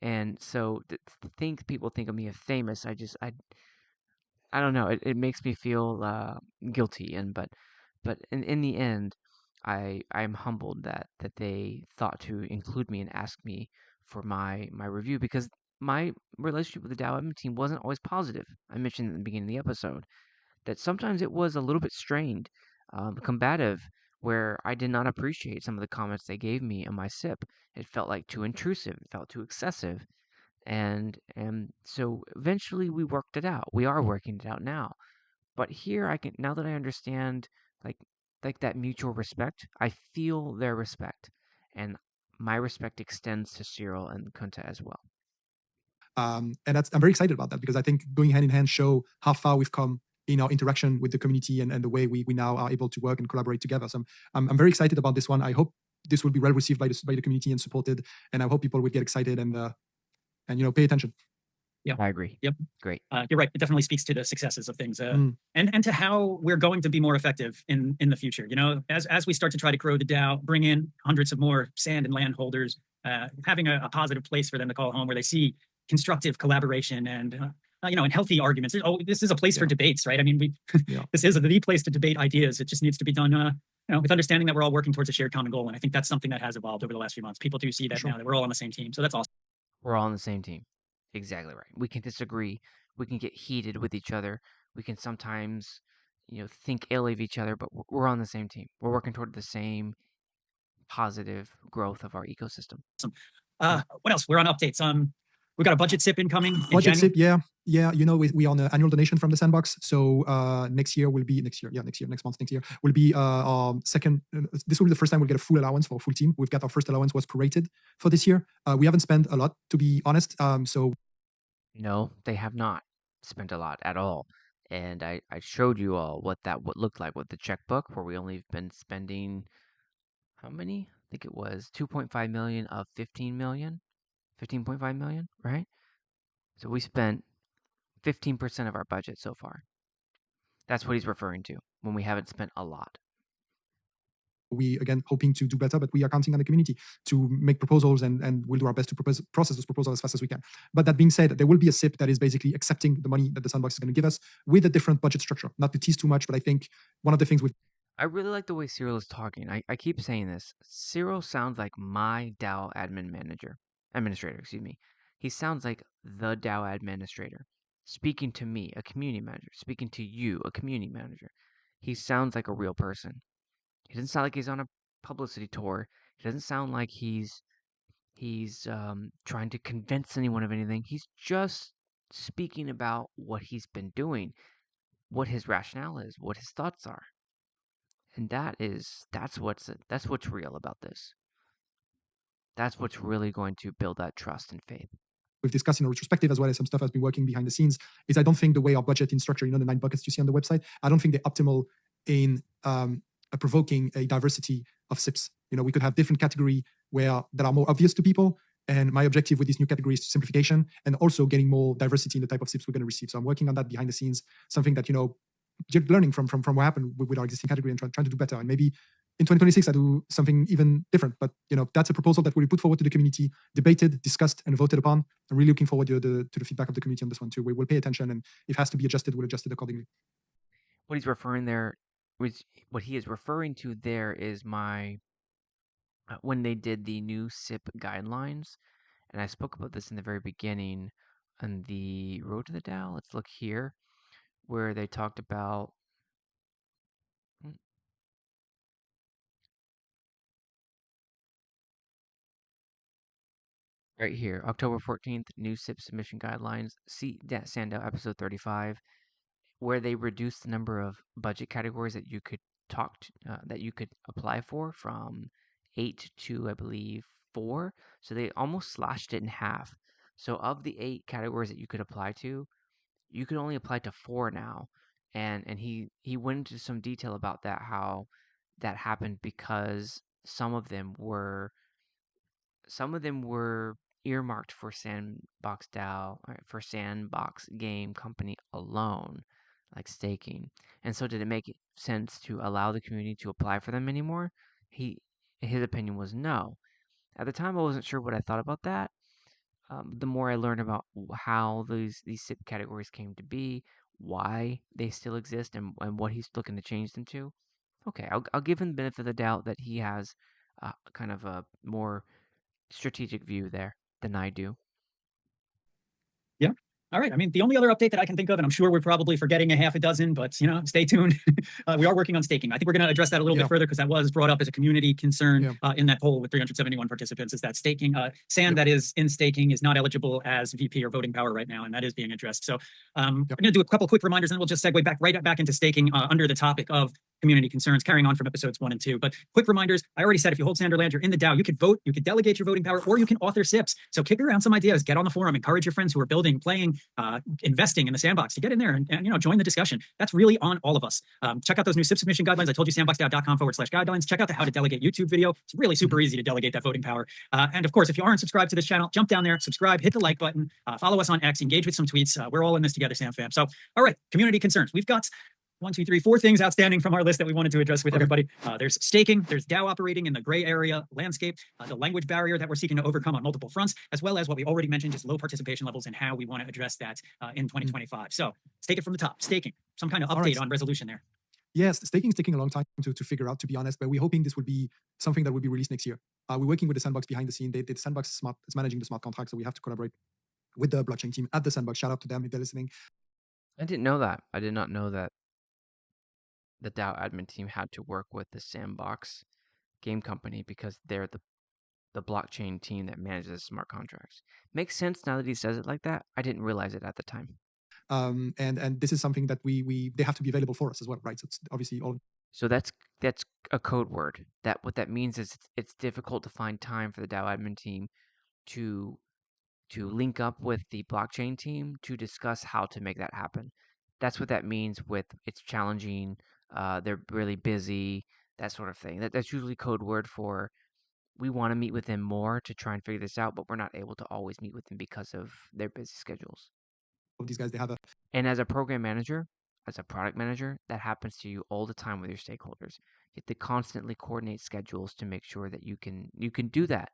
And so to think people think of me as famous, I don't know. It makes me feel guilty. But in the end, I'm humbled that they thought to include me and ask me for my review, because my relationship with the DAO admin team wasn't always positive. I mentioned at the beginning of the episode that sometimes it was a little bit strained, combative, where I did not appreciate some of the comments they gave me in my SIP. It felt like too intrusive. It felt too excessive. And so eventually we worked it out. We are working it out now. But here I can, now that I understand, like that mutual respect, I feel their respect, and my respect extends to Cyril and Kunta as well. And I'm very excited about that because I think going hand in hand show how far we've come in our interaction with the community and the way we now are able to work and collaborate together. So I'm very excited about this one. I hope this will be well received by the community and supported, and I hope people will get excited and pay attention. Yeah, I agree. Yep. Great. You're right. It definitely speaks to the successes of things, and to how we're going to be more effective in the future. As we start to try to grow the DAO, bring in hundreds of more sand and land holders, having a positive place for them to call home where they see constructive collaboration and and healthy arguments. This is a place for debates, right? I mean, this is the place to debate ideas. It just needs to be done, with understanding that we're all working towards a shared common goal. And I think that's something that has evolved over the last few months. People do see that now, that we're all on the same team. So that's awesome. We're all on the same team. Exactly right. We can disagree. We can get heated with each other. We can sometimes, think ill of each other, but we're on the same team. We're working toward the same positive growth of our ecosystem. What else? We're on updates. We got a budget SIP incoming. Budget SIP, yeah. We are on an annual donation from the Sandbox. So next month next year will be our second. This will be the first time we'll get a full allowance for a full team. We've got our first allowance was prorated for this year. We haven't spent a lot, to be honest. No, they have not spent a lot at all. And I showed you all what looked like with the checkbook, where we only been spending how many? I think it was 2.5 million of 15 million. 15.5 million, right? So we spent 15% of our budget so far. That's what he's referring to when we haven't spent a lot. We, again, hoping to do better, but we are counting on the community to make proposals and we'll do our best to process those proposals as fast as we can. But that being said, there will be a SIP that is basically accepting the money that the Sandbox is going to give us with a different budget structure. Not to tease too much, but I think one of the things I really like the way Cyril is talking. I keep saying this. Cyril sounds like my DAO administrator, excuse me. He sounds like the DAO administrator, speaking to me, a community manager, speaking to you, a community manager. He sounds like a real person. He doesn't sound like he's on a publicity tour. He doesn't sound like he's trying to convince anyone of anything. He's just speaking about what he's been doing, what his rationale is, what his thoughts are. And that's what's real about this. That's what's really going to build that trust and faith. We've discussed in a retrospective as well as some stuff has been working behind the scenes is I don't think the way our budget is structured, the 9 buckets you see on the website, I don't think they're optimal in provoking a diversity of SIPs. We could have different category that are more obvious to people. And my objective with this new category is simplification and also getting more diversity in the type of SIPs we're going to receive. So I'm working on that behind the scenes, something that, you're learning from what happened with our existing category and trying to do better. And maybe in 2026, I do something even different. But, that's a proposal that will be put forward to the community, debated, discussed, and voted upon. I'm really looking forward to the feedback of the community on this one too. We will pay attention, and if it has to be adjusted, we'll adjust it accordingly. What he is referring to there is my when they did the new SIP guidelines, and I spoke about this in the very beginning on the Road to the DAO. Let's look here, where they talked about right here, October 14th, new SIP submission guidelines, see that SandDAO Ep-035, where they reduced the number of budget categories that you could that you could apply for from 8 to, I believe, 4. So they almost slashed it in half. So of the 8 categories that you could apply to, you could only apply to 4 now. And he went into some detail about that, how that happened because some of them were earmarked for Sandbox DAO, for Sandbox Game Company alone, like staking. And so did it make sense to allow the community to apply for them anymore? His opinion was no. At the time, I wasn't sure what I thought about that. The more I learned about how these SIP categories came to be, why they still exist, and what he's looking to change them to, okay, I'll give him the benefit of the doubt that he has kind of a more strategic view there than I do. Yeah. All right. I mean, the only other update that I can think of, and I'm sure we're probably forgetting a half a dozen, but stay tuned. We are working on staking. I think we're going to address that a little bit further because that was brought up as a community concern in that poll with 371 participants. Is that staking sand that is in staking is not eligible as VP or voting power right now, and that is being addressed. So we're going to do a couple quick reminders, and then we'll just segue right back into staking under the topic of community concerns, carrying on from episodes 1 and 2. But quick reminders, I already said if you hold Sand or Land, you're in the DAO, you could vote, you could delegate your voting power, or you can author SIPs. So kick around some ideas, get on the forum, encourage your friends who are building, playing, investing in the sandbox to get in there and join the discussion. That's really on all of us. Check out those new SIP submission guidelines. I told you, sandboxdao.com/guidelines. Check out the How to Delegate YouTube video. It's really super easy to delegate that voting power. And of course, if you aren't subscribed to this channel, jump down there, subscribe, hit the like button, follow us on X, engage with some tweets. We're all in this together, SandFam. So, all right, community concerns. We've got 1, 2, 3, 4 things outstanding from our list that we wanted to address with everybody. There's staking, there's DAO operating in the gray area landscape, the language barrier that we're seeking to overcome on multiple fronts, as well as what we already mentioned, just low participation levels and how we want to address that in 2025. So let's take it from the top. Staking, some kind of update on resolution there. Yes, staking is taking a long time to figure out, to be honest, but we're hoping this will be something that will be released next year. We're working with the Sandbox behind the scene. The Sandbox is managing the smart contract, so we have to collaborate with the blockchain team at the Sandbox. Shout out to them if they're listening. I didn't know that. I did not know that the DAO admin team had to work with the Sandbox game company because they're the blockchain team that manages smart contracts. Makes sense now that he says it like that. I didn't realize it at the time. And this is something that they have to be available for us as well, right? So it's obviously all. So that's a code word. What that means is it's difficult to find time for the DAO admin team to link up with the blockchain team to discuss how to make that happen. That's what that means with it's challenging, they're really busy, that sort of thing. That's usually code word for we want to meet with them more to try and figure this out, but we're not able to always meet with them because of their busy schedules. These guys, they have And as a program manager, as a product manager, that happens to you all the time with your stakeholders. You have to constantly coordinate schedules to make sure that you can do that.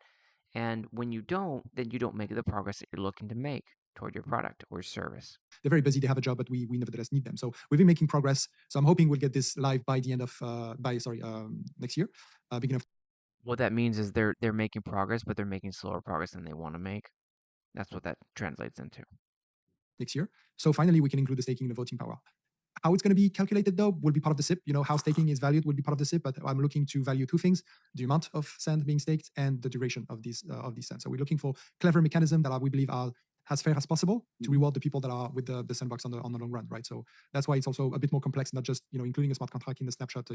And when you don't, then you don't make the progress that you're looking to make toward your product or service. They're very busy. They have a job, but we nevertheless need them. So we've been making progress. So I'm hoping we'll get this live by the end of next year, beginning of. What that means is they're making progress, but they're making slower progress than they want to make. That's what that translates into. Next year. So finally, we can include the staking in the voting power. How it's going to be calculated, though, will be part of the SIP. How staking is valued will be part of the SIP, but I'm looking to value 2 things: the amount of sand being staked and the duration of these sand. So we're looking for clever mechanism that we believe are as fair as possible to reward the people that are with the sandbox on the long run, right? So that's why it's also a bit more complex, not just including a smart contract in the snapshot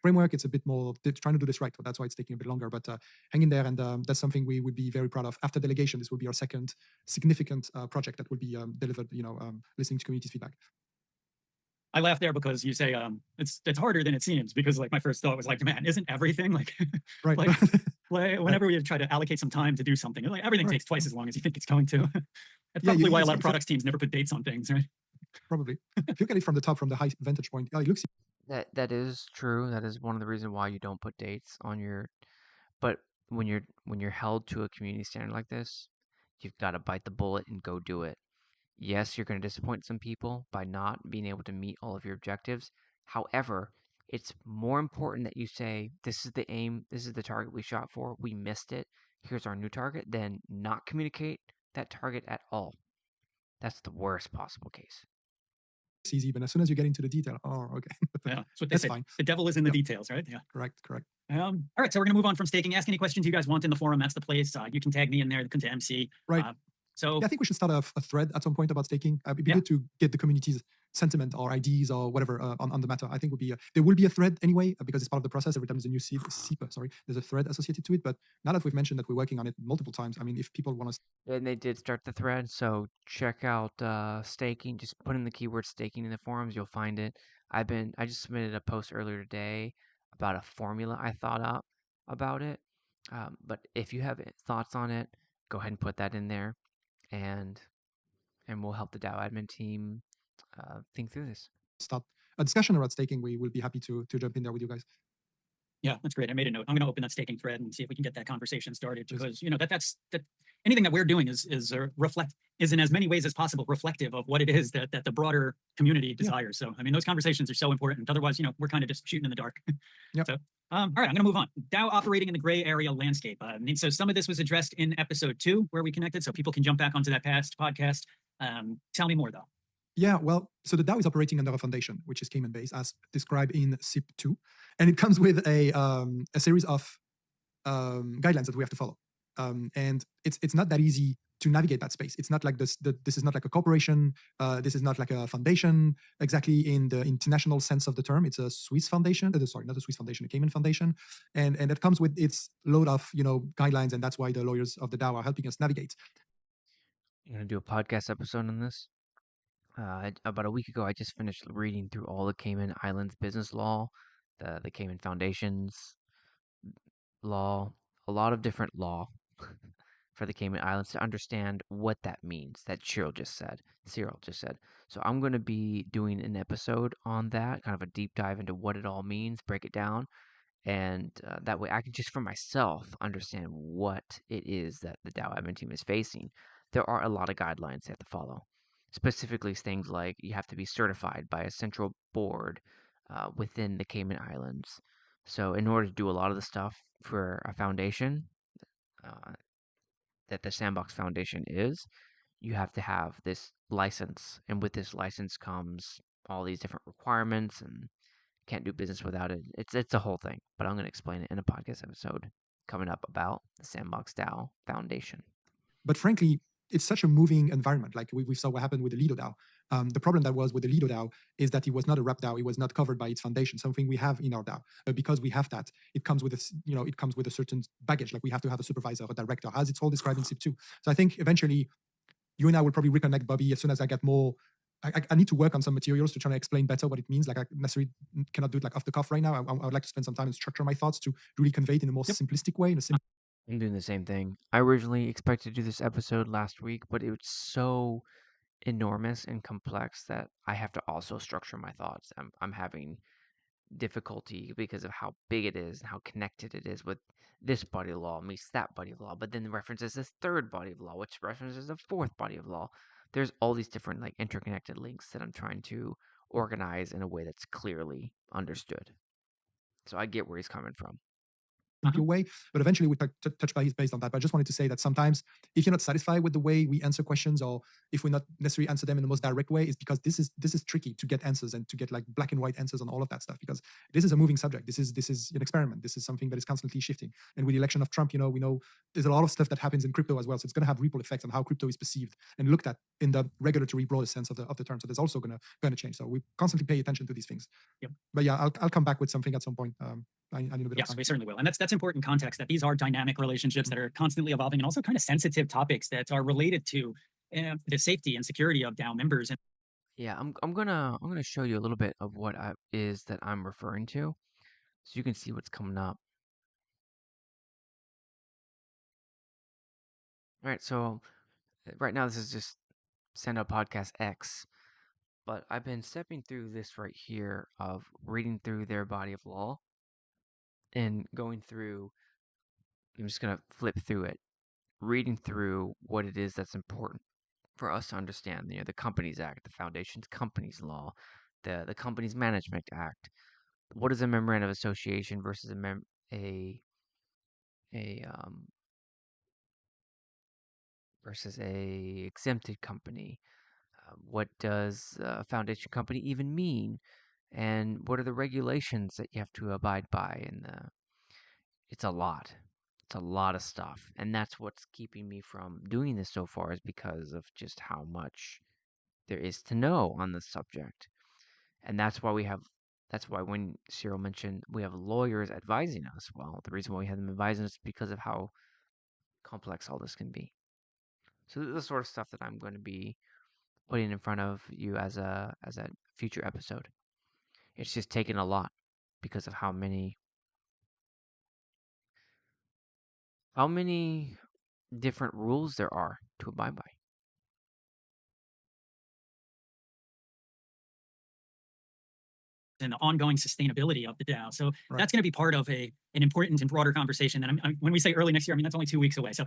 framework. It's a bit more trying to do this right. So that's why it's taking a bit longer, but hang in there, and that's something we would be very proud of. After delegation, this will be our second significant project that will be delivered. Listening to community's feedback. I laugh there because you say it's harder than it seems, because like my first thought was like, man, isn't everything like right? like whenever we try to allocate some time to do something, like everything takes twice as long as you think it's going to. That's probably why a lot of products teams never put dates on things, right? Probably. If you look at it from the top, from the high vantage point, it looks. That is true. That is one of the reasons why you don't put dates on your. But when you're held to a community standard like this, you've got to bite the bullet and go do it. Yes, you're going to disappoint some people by not being able to meet all of your objectives. However, it's more important that you say, this is the aim, this is the target we shot for, we missed it, here's our new target, than not communicate that target at all. That's the worst possible case. It's easy, but as soon as you get into the detail, okay. Yeah, that's what they say. Fine. The devil is in the details, right? Yeah. Correct. All right, so we're going to move on from staking. Ask any questions you guys want in the forum. That's the place. You can tag me in there, to MC. Right. So I think we should start a thread at some point about staking. It'd be good to get the community's sentiment or ideas or whatever on the matter. I think there will be a thread anyway, because it's part of the process. Every time there's a new SIP, there's a thread associated to it. But now that we've mentioned that we're working on it multiple times, I mean, if people want to. And they did start the thread, so check out staking. Just put in the keyword staking in the forums, you'll find it. I just submitted a post earlier today about a formula I thought up about it. But if you have thoughts on it, go ahead and put that in there. And we'll help the DAO admin team think through this. Start a discussion around staking. We will be happy to jump in there with you guys. Yeah, that's great. I made a note. I'm going to open that staking thread and see if we can get that conversation started, because that's anything that we're doing is in as many ways as possible reflective of what it is that the broader community desires. So I mean, those conversations are so important. Otherwise, we're kind of just shooting in the dark. Yep. So all right, I'm going to move on. DAO operating in the gray area landscape. So some of this was addressed in episode 2 where we connected, so people can jump back onto that past podcast Tell me more, though. Yeah, well, so the DAO is operating under a foundation, which is Cayman-based, as described in SIP2, and it comes with a series of guidelines that we have to follow. And it's not that easy to navigate that space. It's not like this. This is not like a corporation. This is not like a foundation exactly in the international sense of the term. It's a Swiss foundation. Sorry, not a Swiss foundation, a Cayman foundation, and that comes with its load of guidelines, and that's why the lawyers of the DAO are helping us navigate. You're gonna do a podcast episode on this. About a week ago, I just finished reading through all the Cayman Islands business law, the Cayman Foundations law, a lot of different law for the Cayman Islands to understand what that means that Cyril just said. So I'm going to be doing an episode on that, kind of a deep dive into what it all means, break it down, and that way I can just for myself understand what it is that the DAO admin team is facing. There are a lot of guidelines they have to follow. Specifically, things like you have to be certified by a central board within the Cayman Islands. So, in order to do a lot of the stuff for a foundation that the Sandbox Foundation is, you have to have this license. And with this license comes all these different requirements and can't do business without it. It's a whole thing, but I'm going to explain it in a podcast episode coming up about the Sandbox DAO Foundation. But frankly, it's such a moving environment. Like we saw what happened with the Lido DAO. The problem that was with the Lido DAO is that it was not a wrap DAO. It was not covered by its foundation, something we have in our DAO. But because we have that, it comes with a certain baggage. Like we have to have a supervisor, a director, as it's all described in SIP2. So I think eventually you and I will probably reconnect, Bobby, as soon as I get more. I need to work on some materials to try to explain better what it means. Like I necessarily cannot do it like off the cuff right now. I would like to spend some time and structure my thoughts to really convey it in a more simplistic way. I'm doing the same thing. I originally expected to do this episode last week, but it was so enormous and complex that I have to also structure my thoughts. I'm having difficulty because of how big it is and how connected it is with this body of law meets that body of law, but then references this third body of law, which references the fourth body of law. There's all these different like interconnected links that I'm trying to organize in a way that's clearly understood. So I get where he's coming from. Your way, but eventually we touch base based on that. But I just wanted to say that sometimes if you're not satisfied with the way we answer questions, or if we're not necessarily answer them in the most direct way, it's because this is tricky to get answers and to get like black and white answers on all of that stuff, because this is a moving subject. This is an experiment. This is something that is constantly shifting. And with the election of Trump, we know there's a lot of stuff that happens in crypto as well. So it's going to have ripple effects on how crypto is perceived and looked at in the regulatory broader sense of the term. So there's also going to change. So we constantly pay attention to these things. Yep. But yeah, I'll come back with something at some point. I need a bit of Yes, time. we certainly will. And that's important context, that these are dynamic relationships that are constantly evolving, and also kind of sensitive topics that are related to the safety and security of DAO members. And Yeah, I'm gonna show you a little bit of what is that I'm referring to, so you can see what's coming up. All right, so right now this is just SandDAO Podcast X, but I've been stepping through this right here of reading through their body of law and going through. I'm just gonna flip through it, reading through what it is that's important for us to understand. The Companies Act, the Foundation's Companies Law, the Companies Management Act. What is a memorandum of association versus versus a exempted company? What does a foundation company even mean? And what are the regulations that you have to abide by? And it's a lot. It's a lot of stuff. And that's what's keeping me from doing this so far, is because of just how much there is to know on this subject. And that's why when Cyril mentioned we have lawyers advising us, well, the reason why we have them advising us is because of how complex all this can be. So this is the sort of stuff that I'm going to be putting in front of you as a future episode. It's just taken a lot because of how many different rules there are to abide by. and the ongoing sustainability of the DAO. So that's going to be part of an important and broader conversation. And when we say early next year, I mean, that's only 2 weeks away. So,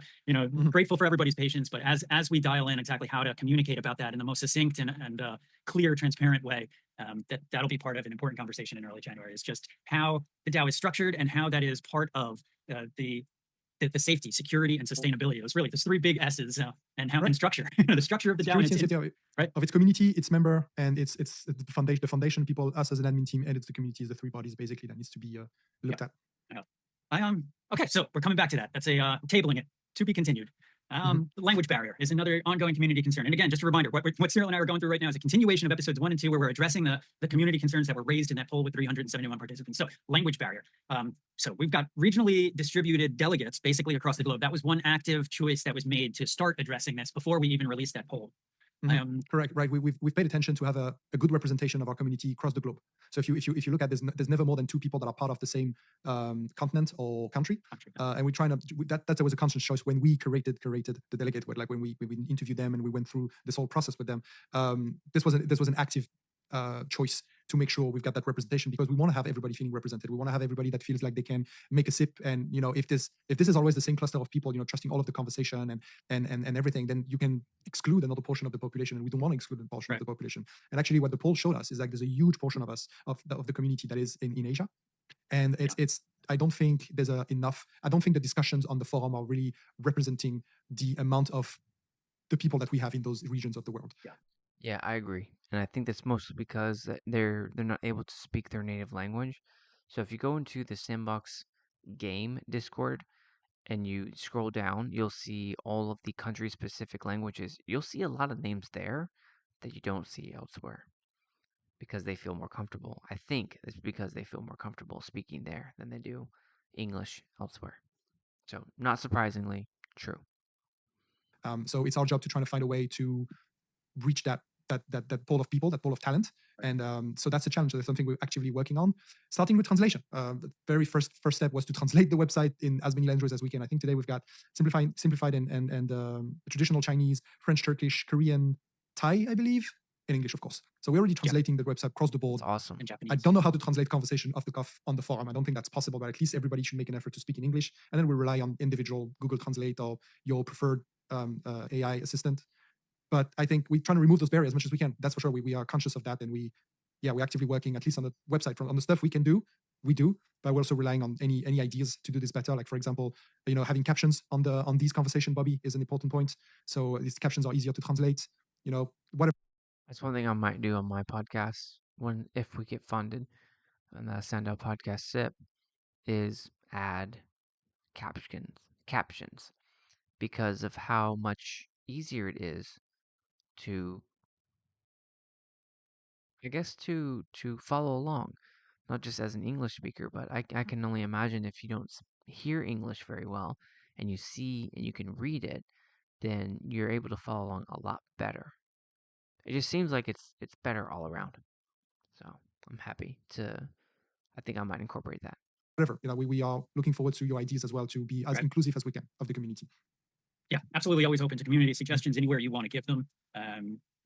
grateful for everybody's patience, but as we dial in exactly how to communicate about that in the most succinct and clear, transparent way, that'll be part of an important conversation in early January. Is just how the DAO is structured and how that is part of the the safety, security, and sustainability. It was really those three big S's, and how Right. and structure. The structure of the DAO Security and and its safety right. of its community, its member, and it's the foundation people, us as an admin team, and it's the community, is the three bodies basically that needs to be looked at. Yeah. Okay, so we're coming back to that. That's a tabling it to be continued. The language barrier is another ongoing community concern. And again, just a reminder, what Cyril and I are going through right now is a continuation of episodes 1 and 2, where we're addressing the community concerns that were raised in that poll with 371 participants. So language barrier. So we've got regionally distributed delegates basically across the globe. That was one active choice that was made to start addressing this before we even released that poll. Correct, right. We've paid attention to have a good representation of our community across the globe. So if you look at this, there's never more than 2 people that are part of the same continent or country, and we're trying to that was a conscious choice when we created the delegate, like when we interviewed them and we went through this whole process with them. This was an active choice to make sure we've got that representation, because we want to have everybody feeling represented. We want to have everybody that feels like they can make a sip. And if this is always the same cluster of people, trusting all of the conversation and everything, then you can exclude another portion of the population, and we don't want to exclude a portion of the population. And actually, what the poll showed us is like there's a huge portion of us of the community that is in Asia, and it's I don't think there's enough. I don't think the discussions on the forum are really representing the amount of the people that we have in those regions of the world. Yeah, I agree. And I think that's mostly because they're not able to speak their native language. So if you go into the Sandbox Game Discord and you scroll down, you'll see all of the country-specific languages. You'll see a lot of names there that you don't see elsewhere because they feel more comfortable. I think it's because they feel more comfortable speaking there than they do English elsewhere. So not surprisingly, true. So it's our job to try to find a way to reach that pool of people, that pool of talent. And so that's a challenge. That's something we're actively working on, starting with translation. The very first step was to translate the website in as many languages as we can. I think today we've got simplified and traditional Chinese, French, Turkish, Korean, Thai, I believe, and English, of course. So we're already translating the website across the board. That's awesome. In Japanese. I don't know how to translate conversation off the cuff on the forum. I don't think that's possible, but at least everybody should make an effort to speak in English. And then we rely on individual Google Translate or your preferred AI assistant. But I think we're trying to remove those barriers as much as we can. That's for sure. We are conscious of that, and we're actively working, at least on the website, on the stuff we can do. We do, but we're also relying on any ideas to do this better. Like, for example, having captions on these conversation, Bobby, is an important point. So these captions are easier to translate. Whatever. That's one thing I might do on my podcast if we get funded on the SANDDAO podcast SIP, is add captions because of how much easier it is to, I guess, to follow along, not just as an English speaker, but I can only imagine if you don't hear English very well and you see and you can read it, then you're able to follow along a lot better. It just seems like it's better all around. So I'm happy I think I might incorporate that. Whatever, we are looking forward to your ideas as well, to be as inclusive as we can of the community. Yeah, absolutely. Always open to community suggestions anywhere you want to give them.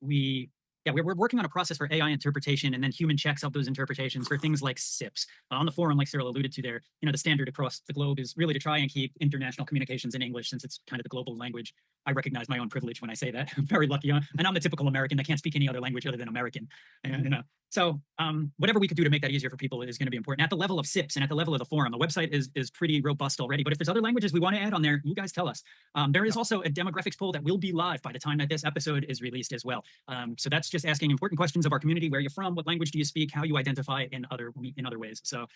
We're working on a process for AI interpretation and then human checks of those interpretations for things like SIPs. On the forum, like Cyril alluded to there, the standard across the globe is really to try and keep international communications in English, since it's kind of the global language. I recognize my own privilege when I say that. I'm very lucky. And I'm the typical American that can't speak any other language other than American. So whatever we could do to make that easier for people is going to be important. At the level of SIPs and at the level of the forum, the website is pretty robust already. But if there's other languages we want to add on there, you guys tell us. There is also a demographics poll that will be live by the time that this episode is released as well. So that's just asking important questions of our community: where you're from, what language do you speak, how you identify in other ways. So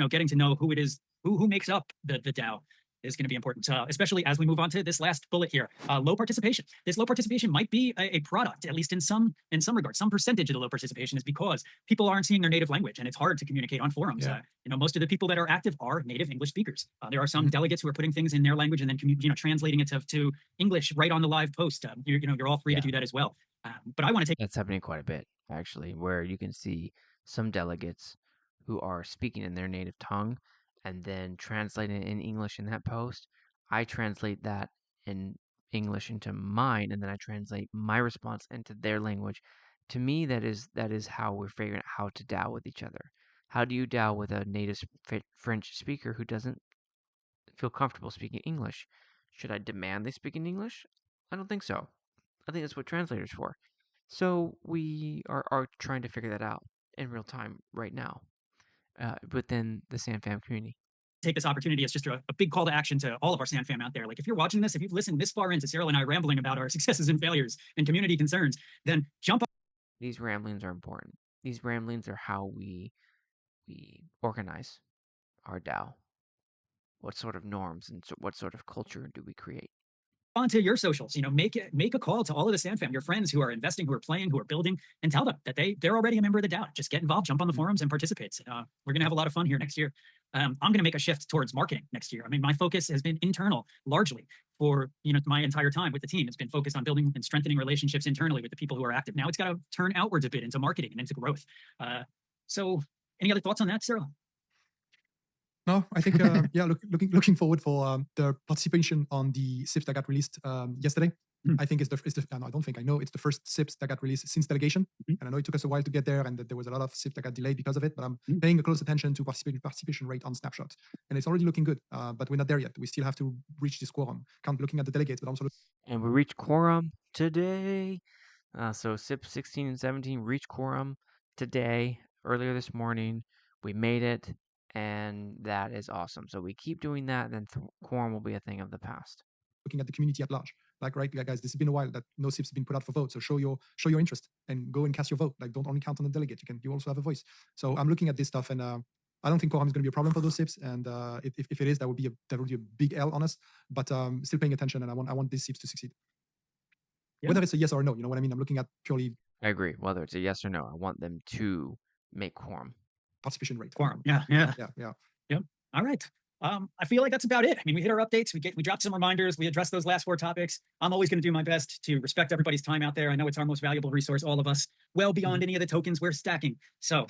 getting to know who it is, who makes up the DAO is going to be important, especially as we move on to this last bullet here. Low participation. This low participation might be a product, at least in some regard. Some percentage of the low participation is because people aren't seeing their native language, and it's hard to communicate on forums. Most of the people that are active are native English speakers. There are some delegates who are putting things in their language and then translating it to English right on the live post. You're all free to do that as well. But I want to take that's happening quite a bit, actually, where you can see some delegates who are speaking in their native tongue and then translating it in English in that post. I translate that in English into mine, and then I translate my response into their language. To me, that is how we're figuring out how to DAO with each other. How do you DAO with a native French speaker who doesn't feel comfortable speaking English? Should I demand they speak in English? I don't think so. I think that's what translators for. So we are trying to figure that out in real time right now within the SandFam community. take this opportunity as just a big call to action to all of our SandFam out there. Like if you're watching this, if you've listened this far into Cyril and I rambling about our successes and failures and community concerns, then jump up. These ramblings are important. These ramblings are how we organize our DAO. What sort of norms and what sort of culture do we create? Onto your socials, make a call to all of the SandFam, your friends who are investing, who are playing, who are building, and tell them that they're already a member of the DAO. Just get involved, jump on the forums, and participate. We're gonna have a lot of fun here next year. I'm gonna make a shift towards marketing next year. I mean, my focus has been internal largely for my entire time with the team. It's been focused on building and strengthening relationships internally with the people who are active. Now it's got to turn outwards a bit into marketing and into growth. So, any other thoughts on that, Cyril? No, I think yeah, looking forward for the participation on the SIPs that got released yesterday. I think it's the no, I don't think I know it's the first SIPs that got released since delegation, and I know it took us a while to get there, and that there was a lot of SIPs that got delayed because of it. But I'm paying a close attention to participation rate on Snapshot, and it's already looking good. But we're not there yet. We still have to reach this quorum. Looking at the delegates, but also and we reached quorum today. So SIP 16 and 17 reached quorum today, earlier this morning. We made it, and that is awesome. So we keep doing that, then quorum will be a thing of the past. Looking at the community at large, like right, guys, this has been a while that no SIPs have been put out for vote. So show your interest and go and cast your vote. Like, don't only count on the delegate. You also have a voice. So I'm looking at this stuff, and I don't think quorum is going to be a problem for those SIPs. And if it is, that would be a big L on us. But still paying attention, and I want these SIPs to succeed. Yeah. Whether it's a yes or a no, you know what I mean? I'm looking at purely. I agree. Whether it's a yes or no, I want them to make quorum. Participation rate. Quorum. Yeah. Yep. All right. I feel like that's about it. I mean, we hit our updates. We dropped some reminders. We addressed those last 4 topics. I'm always going to do my best to respect everybody's time out there. I know it's our most valuable resource, all of us, well beyond any of the tokens we're stacking. So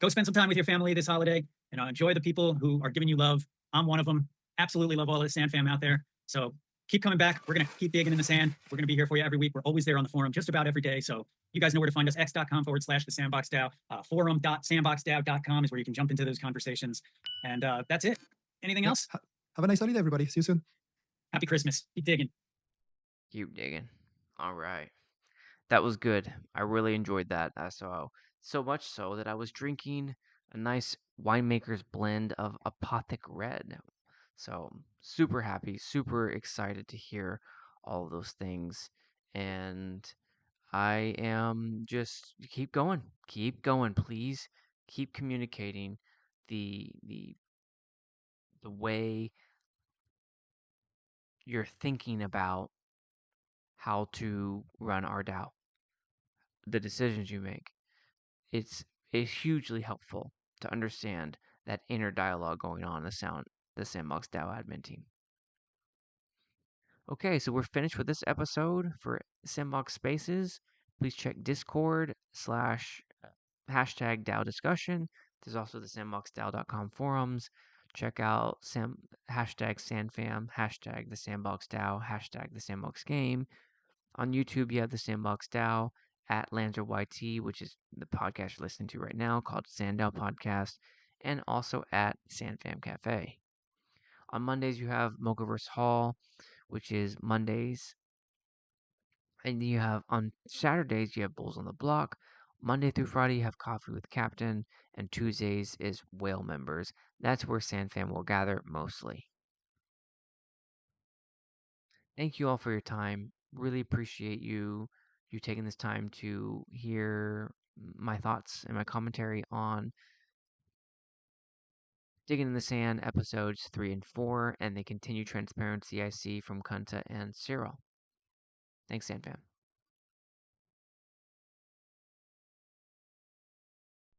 go spend some time with your family this holiday. Enjoy the people who are giving you love. I'm one of them. Absolutely love all the SandFam out there. So keep coming back. We're going to keep digging in the sand. We're going to be here for you every week. We're always there on the forum just about every day. So you guys know where to find us, x.com/the Sandbox DAO. Forum.sandboxdao.com is where you can jump into those conversations. And that's it. Anything else? Have a nice holiday, everybody. See you soon. Happy Christmas. Keep digging. Keep digging. All right. That was good. I really enjoyed that. So much so that I was drinking a nice winemaker's blend of Apothic Red. So super happy, super excited to hear all of those things. And I am just keep going, please. Keep communicating the way you're thinking about how to run our DAO, the decisions you make. It's hugely helpful to understand that inner dialogue going on in the Sandbox DAO admin team. Okay, so we're finished with this episode for Sandbox Spaces. Please check Discord / hashtag DAO discussion. There's also the sandboxdao.com forums. Check out hashtag SandFam, hashtag the Sandbox DAO, hashtag the Sandbox Game. On YouTube, you have the Sandbox DAO at Lanzer YT, which is the podcast you're listening to right now, called SandDAO Podcast, and also at SandFam Cafe. On Mondays, you have Mochaverse Hall, which is Mondays. And you have on Saturdays, you have Bulls on the Block. Monday through Friday, you have Coffee with Captain. And Tuesdays is Whale Members. That's where SandFam will gather mostly. Thank you all for your time. Really appreciate you taking this time to hear my thoughts and my commentary on Digging in the Sand episodes 3 and 4 and the continued transparency I see from Kunta and Cyril. Thanks, SandFam.